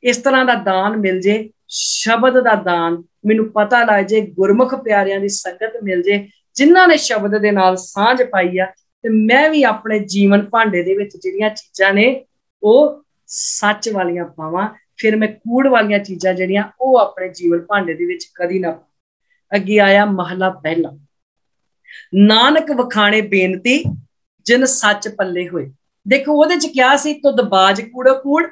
ਇਸ ਤਰ੍ਹਾਂ ਦਾ ਦਾਨ ਮਿਲ ਜੇ, ਸ਼ਬਦ ਦਾ ਦਾਨ ਮੈਨੂੰ ਪਤਾ ਲੱਗ ਜੇ, ਗੁਰਮੁਖ ਪਿਆਰਿਆਂ ਦੀ ਸੰਗਤ ਮਿਲ ਜੇ ਜਿਨ੍ਹਾਂ ਨੇ ਸ਼ਬਦ ਦੇ ਨਾਲ ਸਾਂਝ ਪਾਈ ਆ, ਤੇ ਮੈਂ ਵੀ ਆਪਣੇ ਜੀਵਨ ਭਾਂਡੇ ਦੇ ਵਿੱਚ ਜਿਹੜੀਆਂ ਚੀਜ਼ਾਂ ਨੇ ਉਹ ਸੱਚ ਵਾਲੀਆਂ ਪਾਵਾਂ। ਫਿਰ ਮੈਂ ਕੂੜ ਵਾਲੀਆਂ ਚੀਜ਼ਾਂ ਜਿਹੜੀਆਂ ਉਹ ਆਪਣੇ ਜੀਵਨ ਭਾਂਡੇ ਦੇ ਵਿੱਚ ਕਦੀ ਨਾ ਪਾਵਾਂ। ਅੱਗੇ ਆਇਆ ਮਹਲਾ ਪਹਿਲਾ, ਨਾਨਕ ਵਖਾਣੇ ਬੇਨਤੀ ਜਿਨ ਸੱਚ ਪੱਲੇ ਹੋਏ। ਦੇਖੋ ਉਹਦੇ ਚ ਕਿਹਾ ਸੀ, ਤੁਧ ਬਾਝ ਕੂੜੋ ਕੂੜ,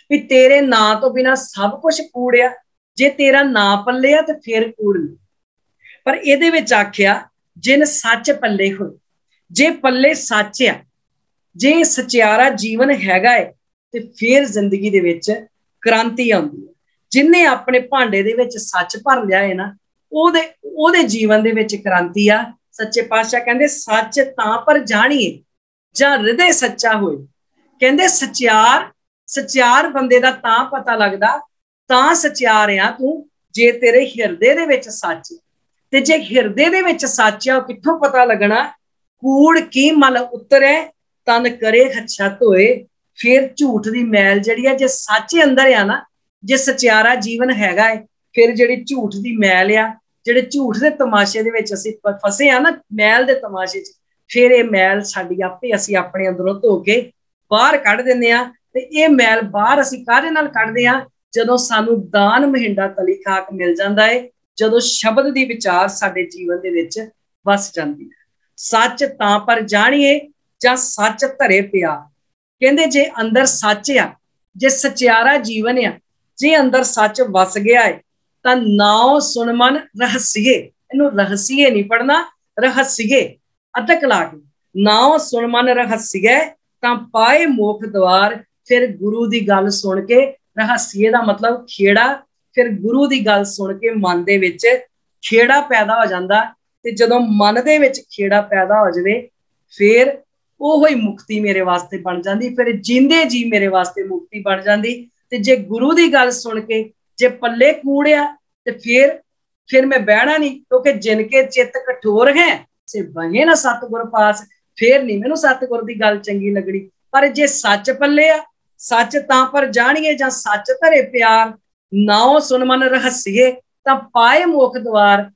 ਵੀ ਤੇਰੇ ਨਾਂ ਤੋਂ ਬਿਨਾ ਸਭ ਕੁਝ ਕੂੜਿਆ, ਜੇ ਤੇਰਾ ਨਾਂ ਪੱਲੇ ਆ ਤੇ ਫਿਰ ਕੂੜ ਨਹੀਂ। ਪਰ ਇਹਦੇ ਵਿੱਚ ਆਖਿਆ ਜਿਨ ਸੱਚ ਪੱਲੇ ਹੋਏ, ਜੇ ਪੱਲੇ ਸੱਚ ਆ, ਜੇ ਸਚਿਆਰਾ ਜੀਵਨ ਹੈਗਾ ਹੈ, ਤੇ ਫਿਰ ਜ਼ਿੰਦਗੀ ਦੇ ਵਿੱਚ ਕ੍ਰਾਂਤੀ ਆਉਂਦੀ ਹੈ। ਜਿਨੇ ਆਪਣੇ ਭਾਂਡੇ ਦੇ ਵਿੱਚ ਸੱਚ ਭਰ ਲਿਆ ਹੈ ਨਾ, ਉਹਦੇ ਜੀਵਨ ਦੇ ਵਿੱਚ ਕ੍ਰਾਂਤੀ ਆ। ਸੱਚੇ ਪਾਤਸ਼ਾਹ ਕਹਿੰਦੇ ਸੱਚ ਤਾਂ ਪਰ ਜਾਣੀਏ ਜਾਂ ਹਿਰਦੇ ਸੱਚਾ ਹੋਏ। ਕਹਿੰਦੇ ਸਚਿਆਰ ਬੰਦੇ ਦਾ ਤਾਂ ਪਤਾ ਲੱਗਦਾ, ਤਾਂ ਸਚਿਆਰ ਆ ਤੂੰ, ਜੇ ਤੇਰੇ ਹਿਰਦੇ ਦੇ ਵਿੱਚ ਸੱਚ। ਤੇ ਜੇ ਹਿਰਦੇ ਦੇ ਵਿੱਚ ਸੱਚ ਆ, ਉਹ ਕਿੱਥੋਂ ਪਤਾ ਲੱਗਣਾ? ਕੂੜ ਕੀ ਮਲ ਉਤਰੇ ਤਨ ਕਰੇ ਹੱਛਾ ਧੋਏ। ਫਿਰ ਝੂਠ ਦੀ ਮੈਲ ਜਿਹੜੀ ਆ, ਜੇ ਸੱਚ ਅੰਦਰ ਆ ਨਾ, ਜੇ ਸਚਿਆਰਾ ਜੀਵਨ ਹੈਗਾ ਹੈ, ਫਿਰ ਜਿਹੜੀ ਝੂਠ ਦੀ ਮੈਲ ਆ, ਜਿਹੜੇ ਝੂਠ ਦੇ ਤਮਾਸ਼ੇ ਦੇ ਵਿੱਚ ਅਸੀਂ ਫਸੇ ਆ ਨਾ, ਮੈਲ ਦੇ ਤਮਾਸ਼ੇ 'ਚ, ਫਿਰ ਇਹ ਮੈਲ ਸਾਡੀ ਆਪੇ ਅਸੀਂ ਆਪਣੇ ਅੰਦਰੋਂ ਧੋ ਕੇ ਬਾਹਰ ਕੱਢ ਦਿੰਦੇ ਆ। ਤੇ ਇਹ ਮੈਲ ਬਾਹਰ ਅਸੀਂ ਕਾਹਦੇ ਨਾਲ ਕੱਢਦੇ ਆ? ਜਦੋਂ ਸਾਨੂੰ ਦਾਨ ਮਹਿੰਡਾ ਤਲੀ ਖਾਕ ਮਿਲ ਜਾਂਦਾ ਹੈ, ਜਦੋਂ ਸ਼ਬਦ ਦੀ ਵਿਚਾਰ ਸਾਡੇ ਜੀਵਨ ਦੇ ਵਿੱਚ ਵਸ ਜਾਂਦੀ ਹੈ। ਸੱਚ ਤਾਂ ਪਰ ਜਾਣੀਏ ਜਾਂ ਸੱਚ ਧਰੇ ਪਿਆ। ਕਹਿੰਦੇ ਜੇ ਅੰਦਰ ਸੱਚ ਆ, ਜੇ ਸਚਿਆਰਾ ਜੀਵਨ ਆ, ਜੇ ਅੰਦਰ ਸੱਚ ਵਸ ਗਿਆ ਹੈ, ਤਾਂ ਨਾਉ ਸੁਣ ਮਨ ਰਹਸੀਏ। ਇਹਨੂੰ ਰਹਸੀਏ ਨਹੀਂ ਪੜਨਾ, ਰਹਸੀਏ ਅਧਕ ਲਾ ਕੇ, ਨਾਉ ਸੁਣ ਮਨ ਰਹਸੀਏ ਤਾਂ ਪਾਏ ਮੋਖ ਦਵਾਰ। ਫਿਰ ਗੁਰੂ ਦੀ ਗੱਲ ਸੁਣ ਕੇ, ਰਹਸੀਏ ਦਾ ਮਤਲਬ ਖੇੜਾ, ਫਿਰ ਗੁਰੂ ਦੀ ਗੱਲ ਸੁਣ ਕੇ ਮਨ ਦੇ ਵਿੱਚ ਖੇੜਾ ਪੈਦਾ ਹੋ ਜਾਂਦਾ। ਤੇ ਜਦੋਂ ਮਨ ਦੇ ਵਿੱਚ ਖੇੜਾ ਪੈਦਾ ਹੋ ਜਾਵੇ, ਫਿਰ ਉਹੋ ਹੀ ਮੁਕਤੀ ਮੇਰੇ ਵਾਸਤੇ ਬਣ ਜਾਂਦੀ, ਫਿਰ ਜਿੰਦੇ ਜੀ ਮੇਰੇ ਵਾਸਤੇ ਮੁਕਤੀ ਬਣ ਜਾਂਦੀ। ਤੇ ਜੇ ਗੁਰੂ ਦੀ ਗੱਲ ਸੁਣ ਕੇ ਜੇ ਪੱਲੇ ਕੂੜਿਆ, ਤੇ ਫਿਰ ਮੈਂ ਬਹਿਣਾ ਨਹੀਂ, ਕਿਉਂਕਿ ਜਿਨ ਕੇ ਚਿੱਤ ਕਠੋਰ ਹੈ ਸੇ ਬਹੇ ਨਾ ਸਤਿਗੁਰ ਪਾਸ। ਫਿਰ ਨਹੀਂ ਮੈਨੂੰ ਸਤਿਗੁਰ ਦੀ ਗੱਲ ਚੰਗੀ ਲੱਗਣੀ। ਪਰ ਜੇ ਸੱਚ ਪੱਲੇ ਆ, ਸੱਚ ਤਾਂ ਪਰ ਜਾਣੀਏ ਜਾਂ ਸੱਚ ਧਰੇ ਪਿਆਰ, ਨਾਉ ਸੁਣ ਮਨ ਰਹਸੀਏ ਤਾਂ ਪਾਏ ਮੋਖ ਦਵਾਰ।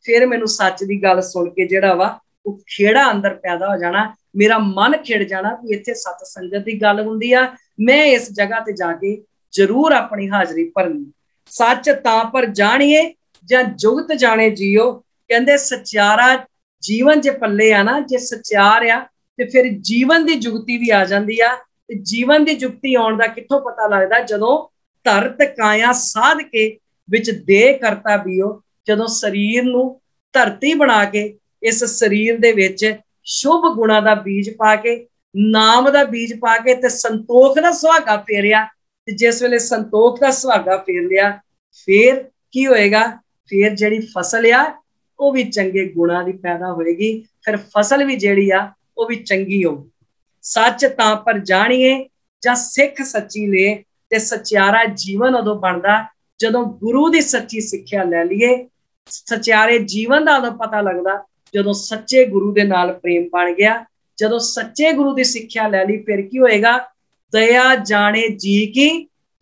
ਫਿਰ ਮੈਨੂੰ ਸੱਚ ਦੀ ਗੱਲ ਸੁਣ ਕੇ ਜਿਹੜਾ ਵਾ ਉਹ ਖੇੜਾ ਅੰਦਰ ਪੈਦਾ ਹੋ ਜਾਣਾ, ਮੇਰਾ ਮਨ ਖਿੜ ਜਾਣਾ ਵੀ ਇੱਥੇ ਸਤ ਸੰਗਤ ਦੀ ਗੱਲ ਹੁੰਦੀ ਆ, ਮੈਂ ਇਸ ਜਗ੍ਹਾ ਤੇ ਜਾ ਕੇ ਜ਼ਰੂਰ ਆਪਣੀ ਹਾਜ਼ਰੀ ਭਰਨੀ। ਸੱਚ ਤਾਂ ਪਰ ਜਾਣੀਏ ਜਾਂ ਜੁਗਤ ਜਾਣੇ ਜੀਓ। ਕਹਿੰਦੇ ਸਚਿਆਰਾ ਜੀਵਨ ਜੇ ਪੱਲੇ ਆ ਨਾ, ਜੇ ਸਚਿਆਰ ਆ, ਤੇ ਫਿਰ ਜੀਵਨ ਦੀ ਜੁਗਤੀ ਵੀ ਆ ਜਾਂਦੀ ਆ। ਤੇ ਜੀਵਨ ਦੀ ਜੁਗਤੀ ਆਉਣ ਦਾ ਕਿੱਥੋਂ ਪਤਾ ਲੱਗਦਾ? ਜਦੋਂ ਧਰਤ ਕਾਇਆ ਸਾਧ ਕੇ ਵਿੱਚ ਦੇਹ ਕਰਤਾ ਬੀਓ। ਜਦੋਂ ਸਰੀਰ ਨੂੰ ਧਰਤੀ ਬਣਾ ਕੇ ਇਸ ਸਰੀਰ ਦੇ ਵਿੱਚ ਸ਼ੁਭ ਗੁਣਾ ਦਾ ਬੀਜ ਪਾ ਕੇ, ਨਾਮ ਦਾ ਬੀਜ ਪਾ ਕੇ, ਤੇ ਸੰਤੋਖ ਦਾ ਸੁਹਾਗਾ ਫੇਰਿਆ। ਤੇ ਜਿਸ ਵੇਲੇ ਸੰਤੋਖ ਦਾ ਸੁਹਾਗਾ ਫੇਰ ਲਿਆ, ਫਿਰ ਕੀ ਹੋਏਗਾ? ਫਿਰ ਜਿਹੜੀ ਫਸਲ ਆ ਉਹ ਵੀ ਚੰਗੇ ਗੁਣਾ ਦੀ ਪੈਦਾ ਹੋਏਗੀ। ਫਿਰ ਫਸਲ ਵੀ ਜਿਹੜੀ ਆ ਉਹ ਵੀ ਚੰਗੀ ਹੋਊਗੀ। ਸੱਚ ਤਾਂ ਪਰ ਜਾਣੀਏ ਜਾਂ ਸਿੱਖ ਸੱਚੀ ਲੈ। ਤੇ ਸਚਿਆਰਾ ਜੀਵਨ ਉਦੋਂ ਬਣਦਾ ਜਦੋਂ ਗੁਰੂ ਦੀ ਸੱਚੀ ਸਿੱਖਿਆ ਲੈ ਲਈਏ। ਸਚਿਆਰੇ ਜੀਵਨ ਦਾ ਉਦੋਂ ਪਤਾ ਲੱਗਦਾ ਜਦੋਂ ਸੱਚੇ ਗੁਰੂ ਦੇ ਨਾਲ ਪ੍ਰੇਮ ਬਣ ਗਿਆ। ਜਦੋਂ ਸੱਚੇ ਗੁਰੂ ਦੀ ਸਿੱਖਿਆ ਲੈ ਲਈ, ਫਿਰ ਕੀ ਹੋਏਗਾ? ਦਇਆ ਜਾਣੇ ਜੀ ਕੀ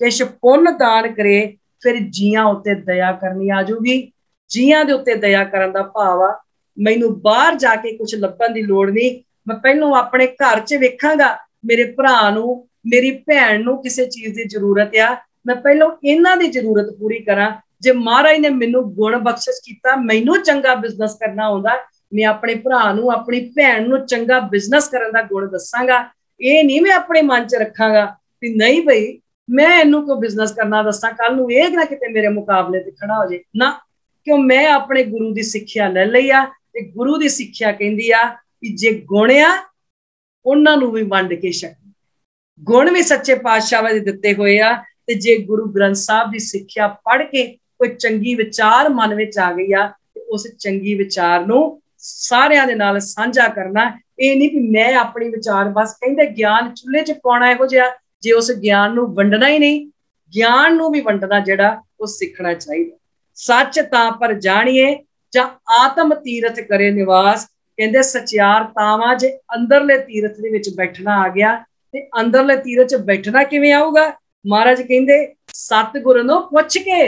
ਕਿਛ ਪੁੰਨ ਦਾਨ ਕਰੇ। ਫਿਰ ਜੀਆਂ ਉੱਤੇ ਦਇਆ ਕਰਨੀ ਆ ਜਾਊਗੀ। ਜੀਆਂ ਦੇ ਉੱਤੇ ਦਇਆ ਕਰਨ ਦਾ ਭਾਵ ਆ, ਮੈਨੂੰ ਬਾਹਰ ਜਾ ਕੇ ਕੁਝ ਲੱਭਣ ਦੀ ਲੋੜ ਨਹੀਂ। ਮੈਂ ਪਹਿਲਾਂ ਆਪਣੇ ਘਰ 'ਚ ਵੇਖਾਂਗਾ, ਮੇਰੇ ਭਰਾ ਨੂੰ, ਮੇਰੀ ਭੈਣ ਨੂੰ ਕਿਸੇ ਚੀਜ਼ ਦੀ ਜ਼ਰੂਰਤ ਆ, ਮੈਂ ਪਹਿਲਾਂ ਇਹਨਾਂ ਦੀ ਜ਼ਰੂਰਤ ਪੂਰੀ ਕਰਾਂ। ਜੇ ਮਹਾਰਾਜ ਨੇ ਮੈਨੂੰ ਗੁਣ ਬਖਸ਼ਿਸ਼ ਕੀਤਾ, ਮੈਨੂੰ ਚੰਗਾ ਬਿਜ਼ਨਸ ਕਰਨਾ ਆਉਂਦਾ, मैं अपने भरा नूं अपनी भैन नूं चंगा बिजनेस करन दा गुण दसांगा। ये नहीं मैं अपने मन च रखांगा कि नहीं भाई मैं इनू कोई बिजनेस करना दसा, कल नूं ये ना किते मेरे मुकाबले ते खड़ा हो जाए ना, क्यों मैं अपने गुरु की सिक्ख्या ले लई आ। ते गुरु की सिक्ख्या कहंदी आ कि जे गुण आ उन्हां नूं भी वंड के छक, गुण भी सच्चे पातशाह दे दिते हुए आ। ते जे गुरु ग्रंथ साहब की सिक्ख्या पढ़ के कोई चंगी विचार मन विच आ गई आ ते उस चंगी विचार नूं सारियां दे नाल साझा करना। ये नहीं कि मैं अपनी विचार बस कहंदे ज्ञान चुल्हे च पाउणा इहो जिहा, जे उस ज्ञान नूं वंडना ही नहीं, ज्ञान नूं भी वंडना जिहड़ा वो सीखना चाहिए। सच तां पर जाणीए जां आत्म तीरथ करे निवास, कहंदे सचियार तावा जे अंदरले तीरथ दे विच बैठना आ गया ते अंदरले तीरथ च बैठना किवें आऊगा। महाराज कहंदे सतगुर नूं पुछ के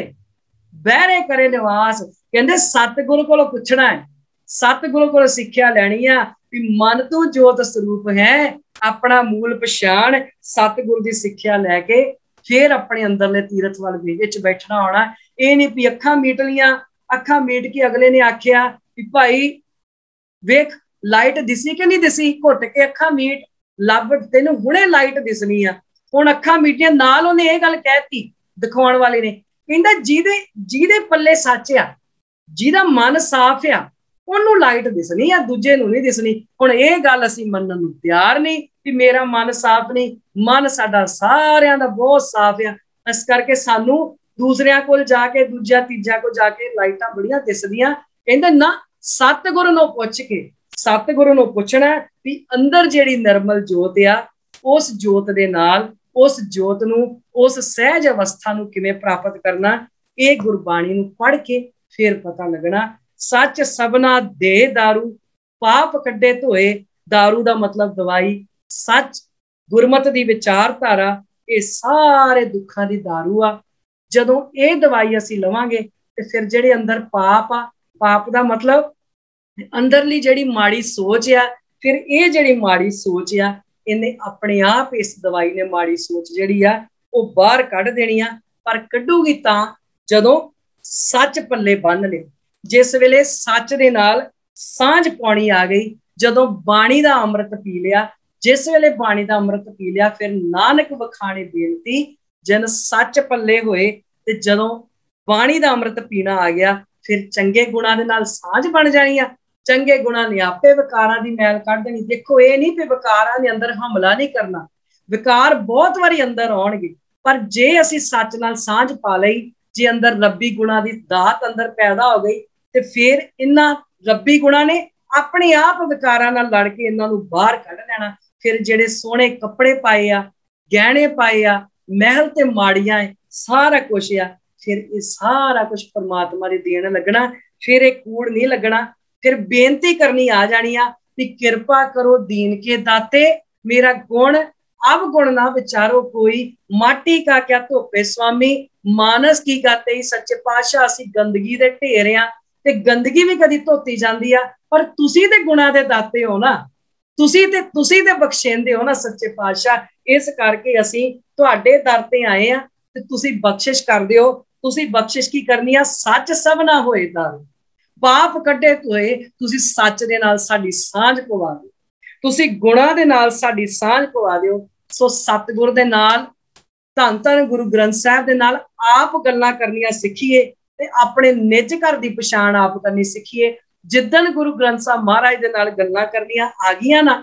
बहरे करे निवास, कहंदे सतगुर कोलों पुछना है, सतगुर कोलों सिक्ख्या लैनी आ कि मन तू जोत स्वरूप है, अपना मूल पछाण सतगुर की सिक्ख्या लैके फिर अपने अंदरले तीरथ वाल विच बैठना होना। ये नहीं भी अखां मीट लियां, अखां मीट के अगले ने आख्या कि भाई वेख लाइट दिसी कि नहीं दिसी, घुट के अखां मीट लभ तेनू हुणे लाइट दिसनी आ, हुण अखां मीटियां नाल उहने ये गल कहती दिखाउण वाले ने, कहंदा जिहदे पल्ले सच आ, जिहदा मन साफ आ ਉਹਨੂੰ लाइट दिसनी आ, दूजे नूं नहीं दिसनी। हुण ये गल असीं मन्नण नूं तैयार नहीं कि मेरा मन साफ नहीं, मन साडा सारियां दा बहुत साफ आ। इस करके सानू दूसरियां कोल जाके दूजा तीजा को जाके लाइटां बड़ियां दिसदियां, कहंदे ना सतगुर नूं पुछ के, सतगुर नूं पुछना भी अंदर जिहड़ी निर्मल जोत आ उस जोत दे नाल उस जोत नूं उस सहज अवस्था नूं किवें प्राप्त करना, ये गुरबाणी नूं पढ़ के फिर पता लगना। सच सबना दे दारू पाप कड्डे धोए, दारू दा मतलब दवाई, सच गुरमत दी विचारधारा ये सारे दुखां दी दारू आ। जदों ये दवाई असीं लवांगे ते फिर जिहड़े अंदर पाप आ, पाप दा मतलब अंदरली जिहड़ी माड़ी सोच आ, फिर ये जिहड़ी माड़ी सोच आ इन्हें अपने आप इस दवाई ने माड़ी सोच जिहड़ी आ वो बाहर कढ देनी आ। पर कढूगी तां जदों सच पल्ले बन ले, जिस वेले सच दे नाल सांझ पाउणी आ गई, जदों बाणी दा अमृत पी लिया, जिस वेले बाणी दा अमृत पी लिया फिर नानक वखाणे बेनती जन सच पल्ले होए। ते जदों बाणी दा अमृत पीना आ गया फिर चंगे गुणां दे नाल सांझ बन जानी आ, चंगे गुणां ने आपे विकारां दी मैल कढ देनी। देखो ये नहीं कि विकारां दे अंदर हमला नहीं करना, विकार बहुत वारी अंदर आउणगे, पर जे असीं सच नाल सांझ पा लई, जे अंदर रब्बी गुणां दी दात अंदर पैदा हो गई ते फिर इन्हां रब्बी गुणां ने अपने आप विकारां नाल लड़ के इन्हां नूं बाहर कढ लेना। फिर जिहड़े सोहणे कपड़े पाए आ, गहणे पाए आ, महल ते माड़ियां सारा कुछ आ, फिर ये सारा कुछ परमात्मा दी देन लगना। फिर एक कूड़ नहीं लगना, फिर बेनती करनी आ जानी आ कि किरपा करो दीन के दाते, मेरा गुण अब गुण ना विचारो कोई, माटी का क्या धोपे स्वामी, मानस की गाते ही सच्चे पातशाह असीं गंदगी दे ढेर आ ते गंदगी भी कदी धोती जाती है, पर तुसी ते गुणा दे दाते हो ना, तुसी ते बख्शेंदे हो ना सच्चे पातशाह। इस करके असीं तुहाडे दर ते आए आ ते तुसी बख्शिश करदे हो। तुसी बख्शिश की करनी आ, सच सब ना होए दारू पाप कड्डे धोए, तुसी सच दे नाल साडी सांझ पवा दिओ, तुसी गुणा दे नाल साडी सांझ पवा दिओ। सो सतगुर दे नाल धन धन गुरु ग्रंथ साहिब दे नाल आप गल्लां करनियां सिखिए ते अपने निज घर दी पछाण आप करनी सिखिए। जिद्दन गुरु ग्रंथ साहब महाराज दे नाल गल्लां करनियां आ गईयां ना,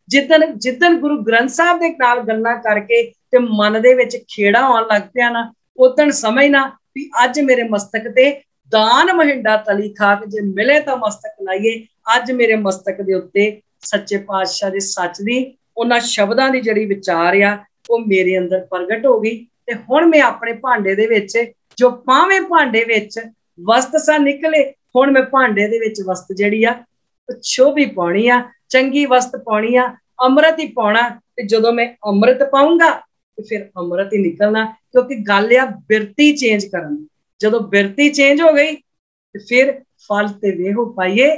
जिद्दन गुरु ग्रंथ साहब दे नाल गल्लां करके ते मन दे विच खेड़ा आउण लग पिया ना, उदन समझना भी अज मेरे मस्तक ते दान महिंडा तली खाक, जे मिले तां मस्तक लाइए। अज मेरे मस्तक दे उत्ते सच्चे पातशाह दे सच दी उन्हां शब्दां दी जिहड़ी विचार आ वो मेरे अंदर प्रगट हो गई। ते हुण मैं अपने भांडे दे विच जो पावें भांडे विच वस्त सा निकले, हुण मैं भांडे दे विच वस्त जिहड़ी आ शोभी पाउणी आ, चंगी वस्त पाउणी आ, अमृत ही पाउणा। ते जदों मैं अमृत पाऊंगा ते फिर अमृत ही निकलना, क्योंकि गल आ बिरती चेंज करन। जदों बिरती चेंज हो गई ते फिर फल ते वेहो पाइए,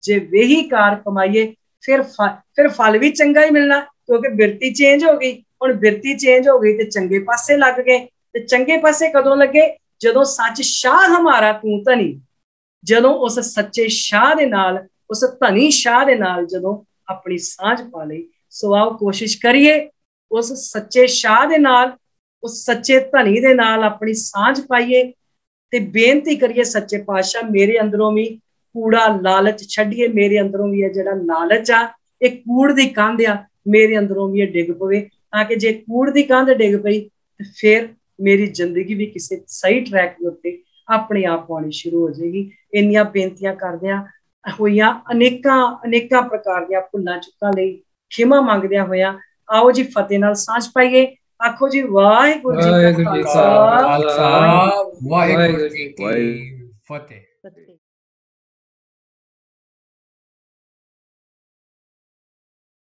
जे वेही कार कमाइए फिर फल भी चंगा ही मिलना, क्योंकि बिरती चेंज हो गई। हुण बिरती चेंज हो गई ते चंगे पासे लग गए। ते चंगे पासे कदों लगे? जदों सच शाह हमारा तू धनी, जदों उस सच्चे शाह दे नाल उस धनी शाह दे नाल जदों अपनी सांझ पा लई। सो आओ कोशिश करिए उस सच्चे शाह दे नाल, उस सच्चे धनी दे नाल अपनी सांझ पाइए ते बेनती करिए सच्चे पातशाह मेरे अंदरों भी कूड़ा लालच छड्डिए, मेरे अंदरों भी है जिहड़ा लालच आ ये कूड़ दी कंध आ, मेरे अंदरों भी डिग पवे, ताकि जे कूड़ दी कंध डिग पई तो फिर मेरी जिंदगी भी किसी सही ट्रैक के उत्ते अपने आप आनी शुरू हो जाएगी। इन्नियां बेनतियां करदियां होइयां अनेकां प्रकार दियां भुल्लां चुक्कां लई खिमा मंगदियां होइयां आओ जी फतेह नाल सांझ पाइए। आखो जी वाहिगुरू जी का खालसा, वाहिगुरू जी की फतेह।